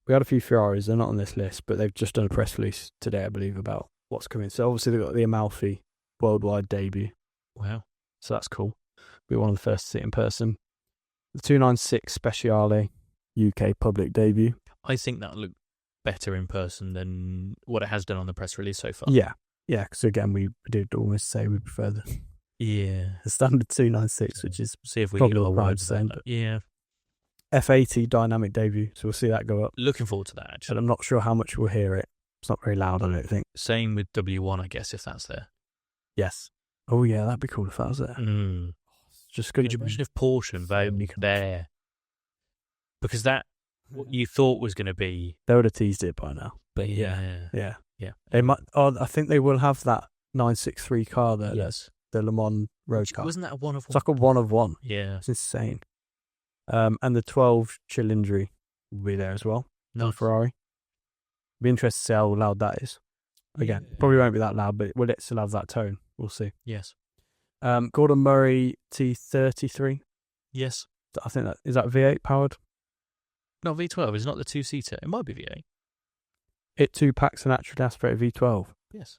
We had a few Ferraris. They're not on this list, but they've just done a press release today, I believe, about what's coming. So obviously they've got the Amalfi worldwide debut. Wow. So that's cool. We're one of the first to see it in person. The 296 Speciale UK public debut. I think that'll look better in person than what it has done on the press release so far. Yeah. Yeah, because again, we did almost say we prefer the standard 296, which is see if we probably get all a right word to say. Yeah. F80 dynamic debut, so we'll see that go up. Looking forward to that, actually. And I'm not sure how much we'll hear it. It's not very loud, I don't think. Same with W1, I guess, if that's there. Yes. Oh, yeah, that'd be cool if that was there. Just could you imagine if Porsche and there? Because that, what you thought was going to be... They would have teased it by now. But yeah. They might. Oh, I think they will have that 963 car there. Yes. The Le Mans road car. Wasn't that a 1 of 1? It's like a 1 of 1. Yeah. It's insane. And the 12 Cylindri will be there as well. Nice. On Ferrari. Be interested to see how loud that is. Again, probably won't be that loud, but will it still have that tone? We'll see. Yes. Gordon Murray T33. Yes. I think is that V8 powered? Not V12. It's not the 2-seater. It might be V8. It 2 packs an naturally aspirated V12. Yes.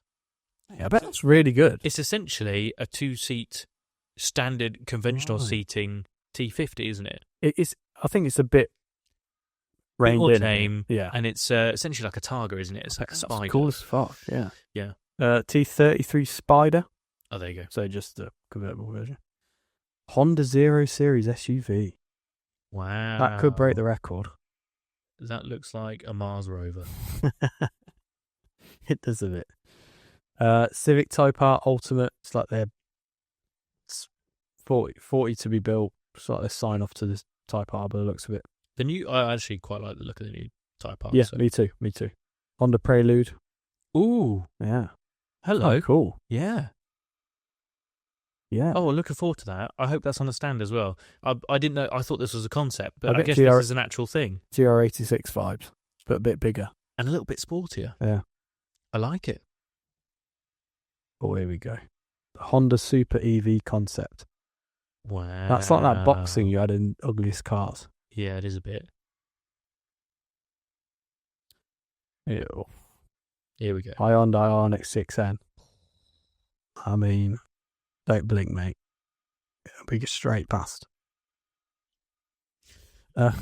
Yeah, I bet that's really good. It's essentially a 2-seat standard conventional seating T50, isn't it? It's. I think it's a bit reined more in. tame, yeah, and it's essentially like a Targa, isn't it? It's like a Spider. That's cool as fuck. Yeah. Yeah. T33 Spider. Oh, there you go. So just a convertible version. Honda 0 Series SUV. Wow. That could break the record. That looks like a Mars rover. It does a bit. Civic Type R Ultimate. It's like they're 40 to be built. It's like they sign off to this Type R by the looks of it. I actually quite like the look of the new Type R. Yeah, so. Me too. Honda Prelude. Ooh. Yeah. Hello. Oh, cool. Yeah. Yeah. Oh, looking forward to that. I hope that's on the stand as well. I didn't know. I thought this was a concept, but I guess this is an actual thing. GR86 vibes, but a bit bigger. And a little bit sportier. Yeah. I like it. Oh, here we go. The Honda Super EV concept. Wow. That's like that boxing you had in Ugliest Cars. Yeah, it is a bit. Ew. Here we go. Hyundai Ioniq 6N. I mean, don't blink, mate. It'll be straight past. Land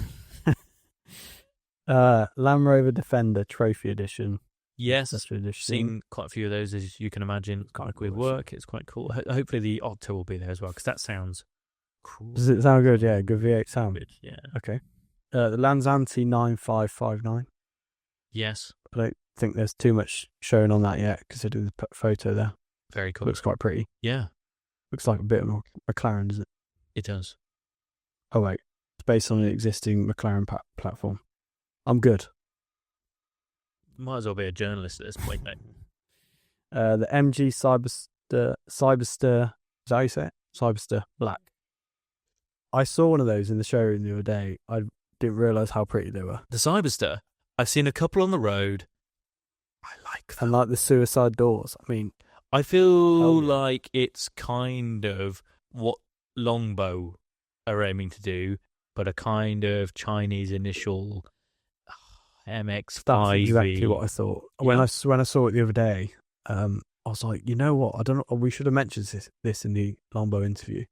Rover Defender Trophy Edition. Yes, edition. Seen quite a few of those, as you can imagine. It's quite with work. It's quite cool. Hopefully the Octo will be there as well, because that sounds cool. Does it sound good? Yeah, good V8 sound. Good, yeah. Okay. The Lanzanti 9559. Yes. I don't think there's too much shown on that yet, considering the photo there. Very cool. Looks quite pretty. Yeah. Looks like a bit of a McLaren, does it? It does. Oh, wait. It's based on an existing McLaren platform. I'm good. Might as well be a journalist at this point, mate. The MG Cyberster, is that how you say it? Cyberster Black. I saw one of those in the showroom the other day. I didn't realise how pretty they were. The Cyberster. I've seen a couple on the road. I like them. And like the suicide doors. I mean, I feel like it's kind of what Longbow are aiming to do, but a kind of Chinese initial MX-5. That's exactly what I thought. Yeah. When I saw it the other day, I was like, you know what? I don't know. We should have mentioned this in the Longbow interview.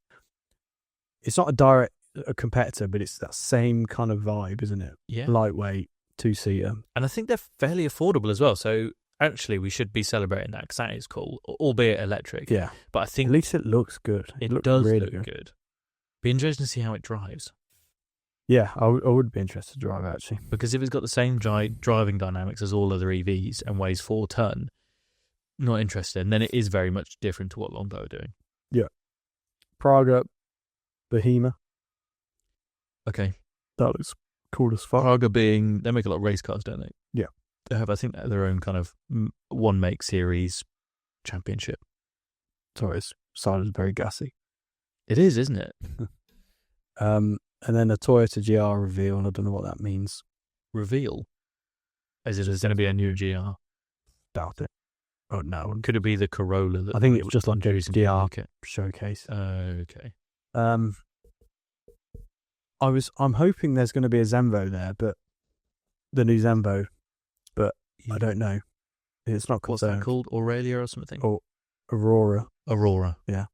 It's not a competitor, but it's that same kind of vibe, isn't it? Yeah. Lightweight, 2-seater. And I think they're fairly affordable as well. So actually, we should be celebrating that, because that is cool, albeit electric. Yeah. But I think at least it looks good. It does really look good. Be interesting to see how it drives. Yeah, I would be interested to drive, actually. Because if it's got the same driving dynamics as all other EVs and weighs 4 ton, not interested. And then it is very much different to what Longbow are doing. Yeah. Praga Bohema. Okay. That looks cool as fuck. Praga being, they make a lot of race cars, don't they? Yeah. They have, I think, their own kind of one make series championship. Sorry, it sounded very gassy. It is, isn't it? And then a Toyota GR reveal, and I don't know what that means. Reveal? Is it going to be a new GR? Doubt it. Oh, no. Could it be the Corolla? I think it's just like a GR showcase. Okay. I'm hoping there's going to be a Zenvo there, but the new Zenvo, but I don't know. It's not confirmed. What's that called? Aurelia or something? Or Aurora. Yeah.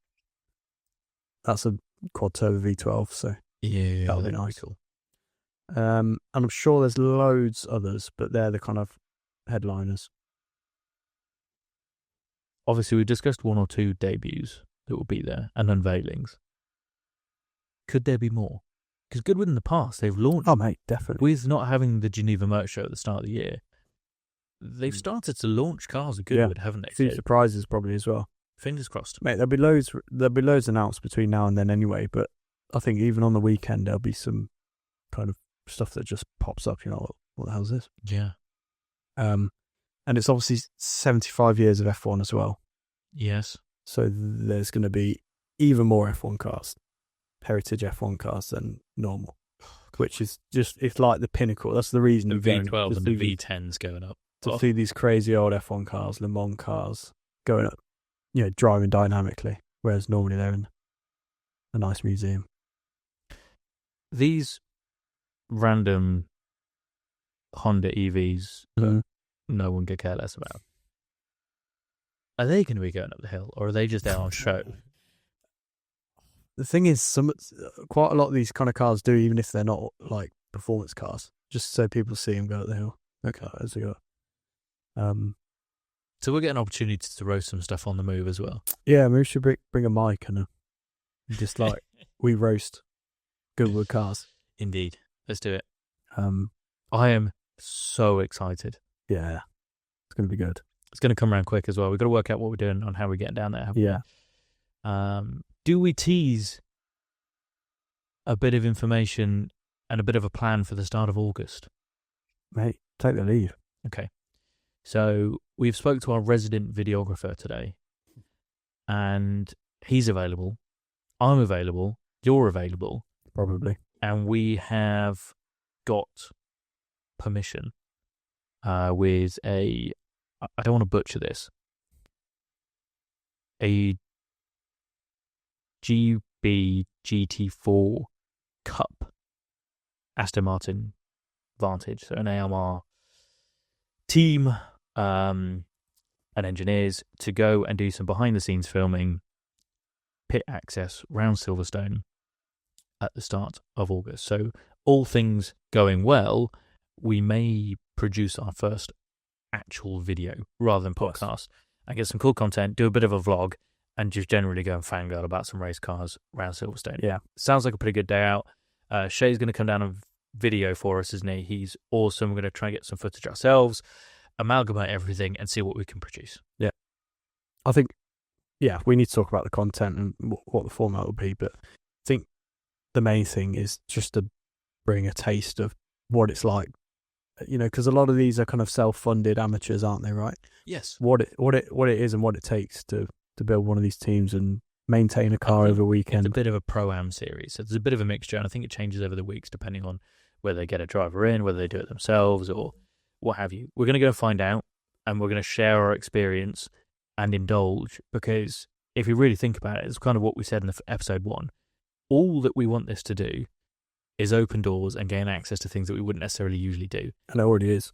That's a quad turbo V12, so yeah, that'll be nice. Cool. And I'm sure there's loads others, but they're the kind of headliners. Obviously, we discussed 1 or 2 debuts that will be there and unveilings. Could there be more? Because Goodwood in the past, they've launched... Oh, mate, definitely. With not having the Geneva Motor Show at the start of the year, they've started to launch cars at Goodwood, haven't they? A few surprises probably as well. Fingers crossed. Mate, there'll be loads announced between now and then anyway, but I think even on the weekend there'll be some kind of stuff that just pops up, you know, what the hell's this? Yeah. And it's obviously 75 years of F1 as well. Yes. So there's going to be even more F1 cars, heritage F1 cars than normal. which is just, it's like the pinnacle. That's the reason The you're V12 going, and the V10s going up. to see these crazy old F1 cars, Le Mans cars going up, driving dynamically, whereas normally they're in a nice museum. These random Honda EVs that no one could care less about, are they going to be going up the hill, or are they just there on show? The thing is, quite a lot of these kind of cars do, even if they're not like performance cars, just so people see them go up the hill. Okay, as we go. So we'll get an opportunity to roast some stuff on the move as well. Yeah, we should bring a mic and just like we roast Goodwood cars. Indeed, let's do it. I am so excited. Yeah, it's going to be good. It's going to come around quick as well. We've got to work out what we're doing on how we're getting down there. Yeah. Do we tease a bit of information and a bit of a plan for the start of August? Mate, take the lead. Okay. So we've spoke to our resident videographer today, and he's available. I'm available. You're available. Probably. And we have got permission with I don't want to butcher this, a GB GT4 Cup Aston Martin Vantage, so an AMR team and engineers to go and do some behind the scenes filming, pit access round Silverstone at the start of August. So all things going well, we may produce our first actual video rather than podcast and get some cool content, do a bit of a vlog, and just generally go and fangirl about some race cars around Silverstone. Yeah. Sounds like a pretty good day out. Shay's going to come down and video for us, isn't he? He's awesome. We're going to try and get some footage ourselves, amalgamate everything, and see what we can produce. Yeah. I think, we need to talk about the content and what the format will be, but I think the main thing is just to bring a taste of what it's like, because a lot of these are kind of self-funded amateurs, aren't they, right? Yes. What it is and what it takes to build one of these teams and maintain a car over a weekend. It's a bit of a pro-am series, so there's a bit of a mixture, and I think it changes over the weeks depending on whether they get a driver in, whether they do it themselves, or what have you. We're going to go find out, and we're going to share our experience and indulge, because if you really think about it, it's kind of what we said in the episode 1. All that we want this to do is open doors and gain access to things that we wouldn't necessarily usually do. And it already is.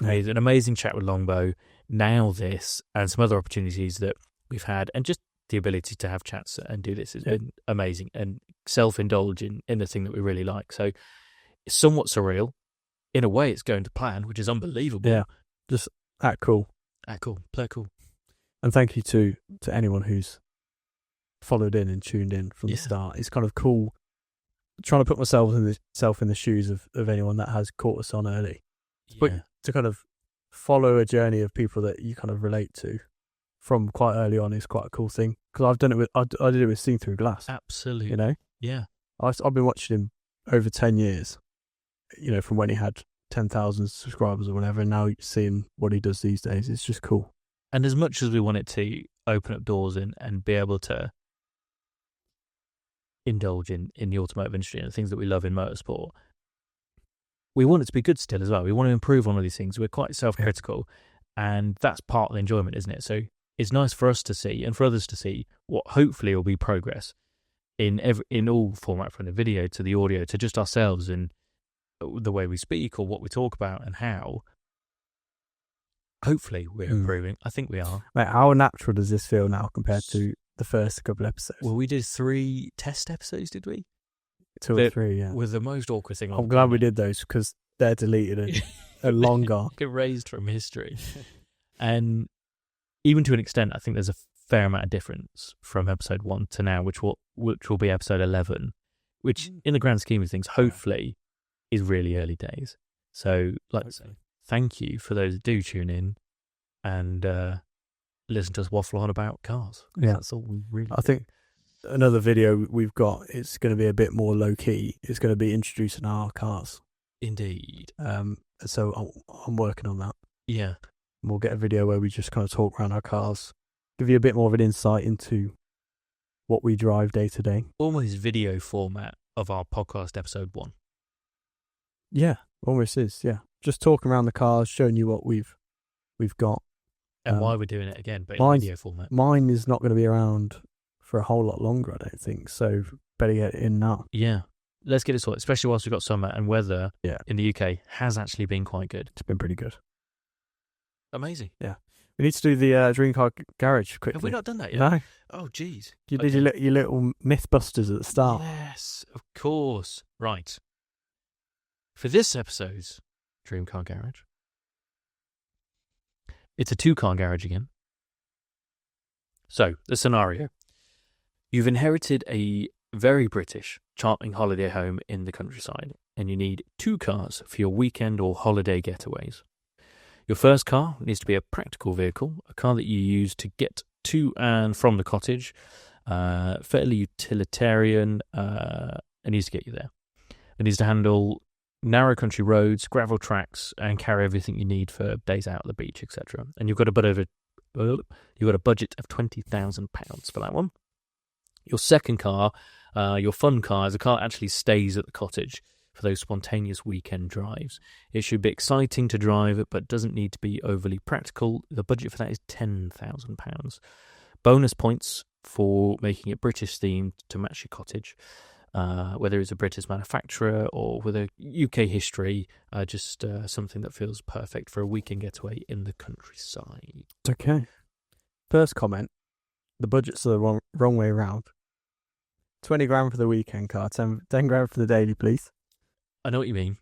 Yeah. We had an amazing chat with Longbow, now this, and some other opportunities that we've had, and just the ability to have chats and do this has been amazing, and self-indulge in the thing that we really like. So it's somewhat surreal. In a way, it's going to plan, which is unbelievable. Yeah, just act cool. Play cool. And thank you to anyone who's followed in and tuned in from the start. It's kind of cool trying to put myself in the shoes of anyone that has caught us on early. But to kind of follow a journey of people that you kind of relate to from quite early on is quite a cool thing. Because I've done it I did it with Seen Through Glass. Absolutely. Yeah. I've been watching him over 10 years, from when he had 10,000 subscribers or whatever, and now seeing what he does these days, it's just cool. And as much as we want it to open up doors and be able to indulge in the automotive industry and the things that we love in motorsport, we want it to be good still as well. We want to improve on all these things. We're quite self-critical, and that's part of the enjoyment, isn't it? So it's nice for us to see and for others to see what hopefully will be progress in all format, from the video to the audio to just ourselves and the way we speak or what we talk about and how. Hopefully we're improving. I think we are. Mate, how natural does this feel now compared to the first couple episodes? Well, we did 3 test episodes, did we? 2 or 3, yeah. With the most awkward thing. I'm glad we did those, because they're deleted and long gone. Erased from history. And even to an extent, I think there's a fair amount of difference from episode 1 to now, which will be episode 11, which in the grand scheme of things, hopefully is really early days. So, like I say, thank you for those that do tune in and listen to us waffle on about cars. Yeah. That's all we really do. I think another video we've got, it's going to be a bit more low-key. It's going to be introducing our cars. Indeed. So I'm working on that. Yeah. And we'll get a video where we just kind of talk around our cars, give you a bit more of an insight into what we drive day to day. Almost video format of our podcast episode 1. Yeah, almost is. Yeah, just talking around the cars, showing you what we've got and why we're doing it again, but in video format. Mine is not going to be around for a whole lot longer, I don't think. So better get it in now. Yeah, let's get it sorted, especially whilst we've got summer and weather. In the UK has actually been quite good. It's been pretty good. Amazing. Yeah, we need to do the Dream Car Garage quickly. Have we not done that yet? No. Oh, jeez. You did your little Mythbusters at the start. Yes, of course. Right. For this episode's Dream Car Garage, it's a 2-car garage again. So, the scenario. You've inherited a very British charming holiday home in the countryside, and you need 2 cars for your weekend or holiday getaways. Your first car needs to be a practical vehicle, a car that you use to get to and from the cottage, fairly utilitarian, and needs to get you there. It needs to handle narrow country roads, gravel tracks, and carry everything you need for days out at the beach, etc. And you've got a budget of £20,000 for that one. Your second car, your fun car, is a car that actually stays at the cottage for those spontaneous weekend drives. It should be exciting to drive, but doesn't need to be overly practical. The budget for that is £10,000. Bonus points for making it British themed to match your cottage, whether it's a British manufacturer or with a UK history, just something that feels perfect for a weekend getaway in the countryside. Okay. First comment, the budget's the wrong way around. 20 grand for the weekend car, 10 grand for the daily, please. I know what you mean.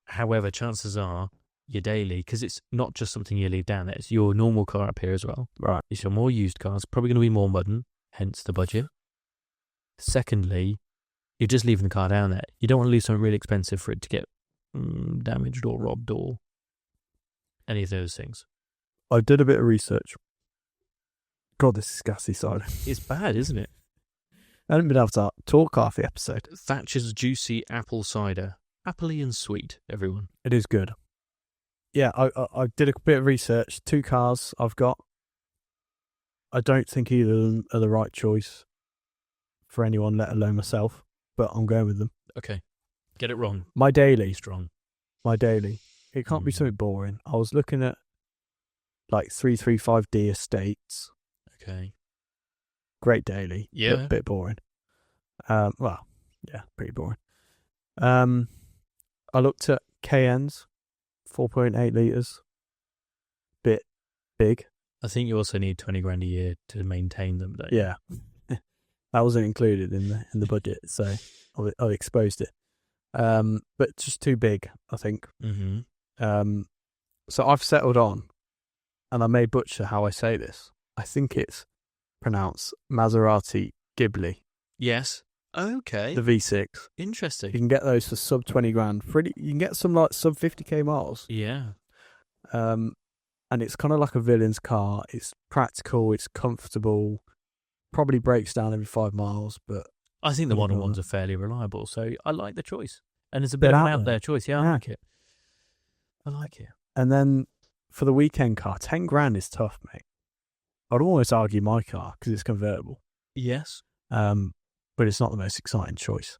However, chances are your daily, because it's not just something you leave down there, it's your normal car up here as well. Right. It's your more used cars, probably going to be more modern, hence the budget. Secondly, you're just leaving the car down there. You don't want to leave something really expensive for it to get damaged or robbed or any of those things. I did a bit of research. God, this is gassy side. It's bad, isn't it? I haven't been able to talk half the episode. Thatcher's juicy apple cider. Appley and sweet, everyone. It is good. Yeah, I did a bit of research. 2 cars I've got. I don't think either of them are the right choice for anyone, let alone myself, but I'm going with them. Okay. Get it wrong. My daily. Strong. My daily. It can't be something boring. I was looking at like 335D estates. Okay. Great daily. Yeah. A bit boring. Well, yeah, pretty boring. I looked at KNs, 4.8 litres. Bit big. I think you also need 20 grand a year to maintain them, don't you? Yeah. That wasn't included in the budget, so I exposed it. But just too big, I think. Mm-hmm. So I've settled on, and I may butcher how I say this. I think it's pronounced Maserati Ghibli. Yes. Okay. The V6. Interesting. You can get those for sub 20 grand. You can get some like sub 50k miles. Yeah. And it's kind of like a villain's car. It's practical. It's comfortable. Probably breaks down every 5 miles, but I think the modern ones are fairly reliable, so I like the choice. And it's a bit of an out there choice. Yeah, I like it. I like it. And then for the weekend car, 10 grand is tough, mate. I'd almost argue my car because it's convertible. Yes. But it's not the most exciting choice.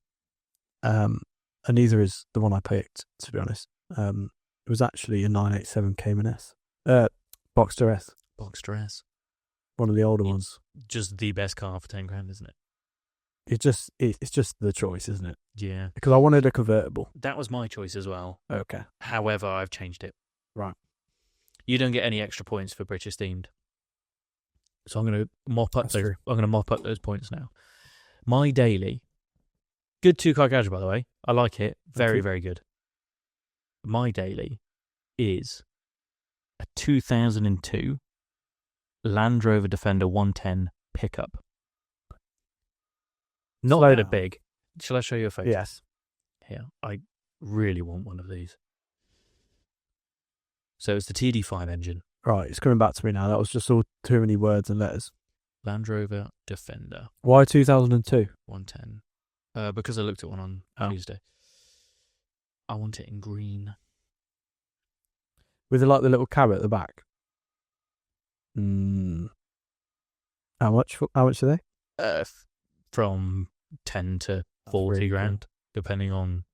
And neither is the one I picked, to be honest. It was actually a 987 Cayman S. Boxster S. Boxster S. One of the older ones. Just the best car for 10 grand, isn't it? It's just the choice, isn't it? Yeah. Because I wanted a convertible. That was my choice as well. Okay. However, I've changed it. Right. You don't get any extra points for British themed. So I'm going to mop up those points now. My daily, good 2-car garage, by the way. I like it. Very, very good. My daily is a 2002 Land Rover Defender 110 pickup. Not loaded big. Shall I show you a photo? Yes. Here. I really want one of these. So it's the TD5 engine. Right, it's coming back to me now. That was just all too many words and letters. Land Rover Defender. Why 2002? 110. Because I looked at one on Tuesday. I want it in green. With the little cab at the back. How much are they? From 10 to 40 grand, depending on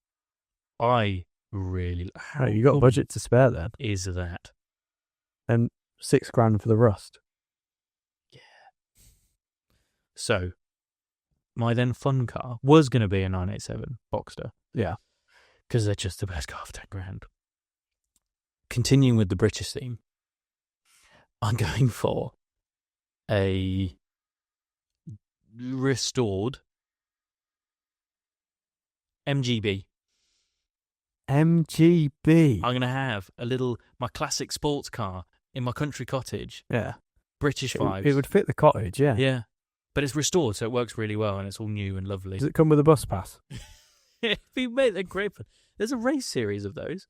I really... Oh, you got a budget to spare then. Is that? And $6,000 for the rust. Yeah. So, my then fun car was going to be a 987 Boxster. Yeah. Because they're just the best car for $10,000. Continuing with the British theme, I'm going for a restored MGB. MGB. I'm going to have my classic sports car in my country cottage. Yeah. British vibes. It would fit the cottage, yeah. Yeah. But it's restored, so it works really well, and it's all new and lovely. Does it come with a bus pass? Mate, they're great. There's a race series of those.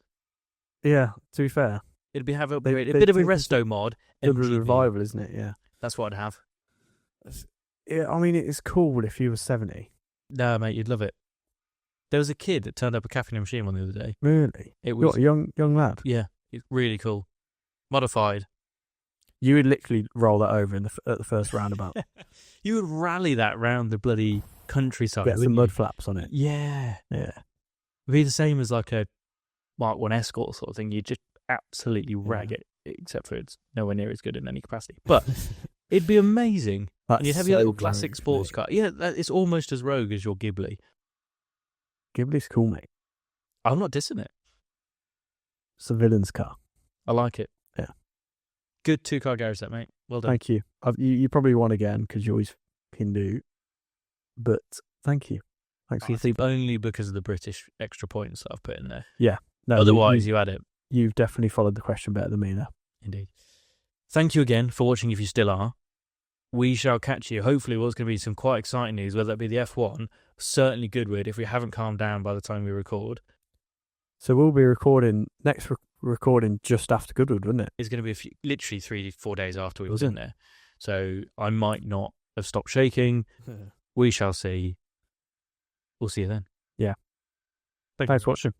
Yeah, to be fair. It'd be a bit of a resto mod. Good revival, isn't it? Yeah. That's what I'd have. Yeah, I mean, it's cool if you were 70. No, mate, you'd love it. There was a kid that turned up a cafe machine one the other day. Really? It was a young lad. Yeah, it's really cool. Modified. You would literally roll that over at the first roundabout. You would rally that round the bloody countryside. Get some mud flaps on it. Yeah. Yeah. It'd be the same as like a Mark 1 Escort sort of thing. You just absolutely rag it, except for it's nowhere near as good in any capacity. But it'd be amazing. And you'd have your little classic sports car. Yeah, it's almost as rogue as your Ghibli. Ghibli's cool, mate. I'm not dissing it. It's a villain's car. I like it. Yeah. Good 2-car garage set, mate. Well done. Thank you. You probably won again because you always can do. But thank you. Thanks for the only because of the British extra points that I've put in there. Yeah. No, otherwise, you had it. You've definitely followed the question better than me there. Indeed. Thank you again for watching if you still are. We shall catch you. Hopefully, what's going to be some quite exciting news, whether it be the F1, certainly Goodwood, if we haven't calmed down by the time we record. So we'll be recording, recording just after Goodwood, wouldn't it? It's going to be literally 3-4 days after we was in there. So I might not have stopped shaking. We shall see. We'll see you then. Yeah. Thanks for watching.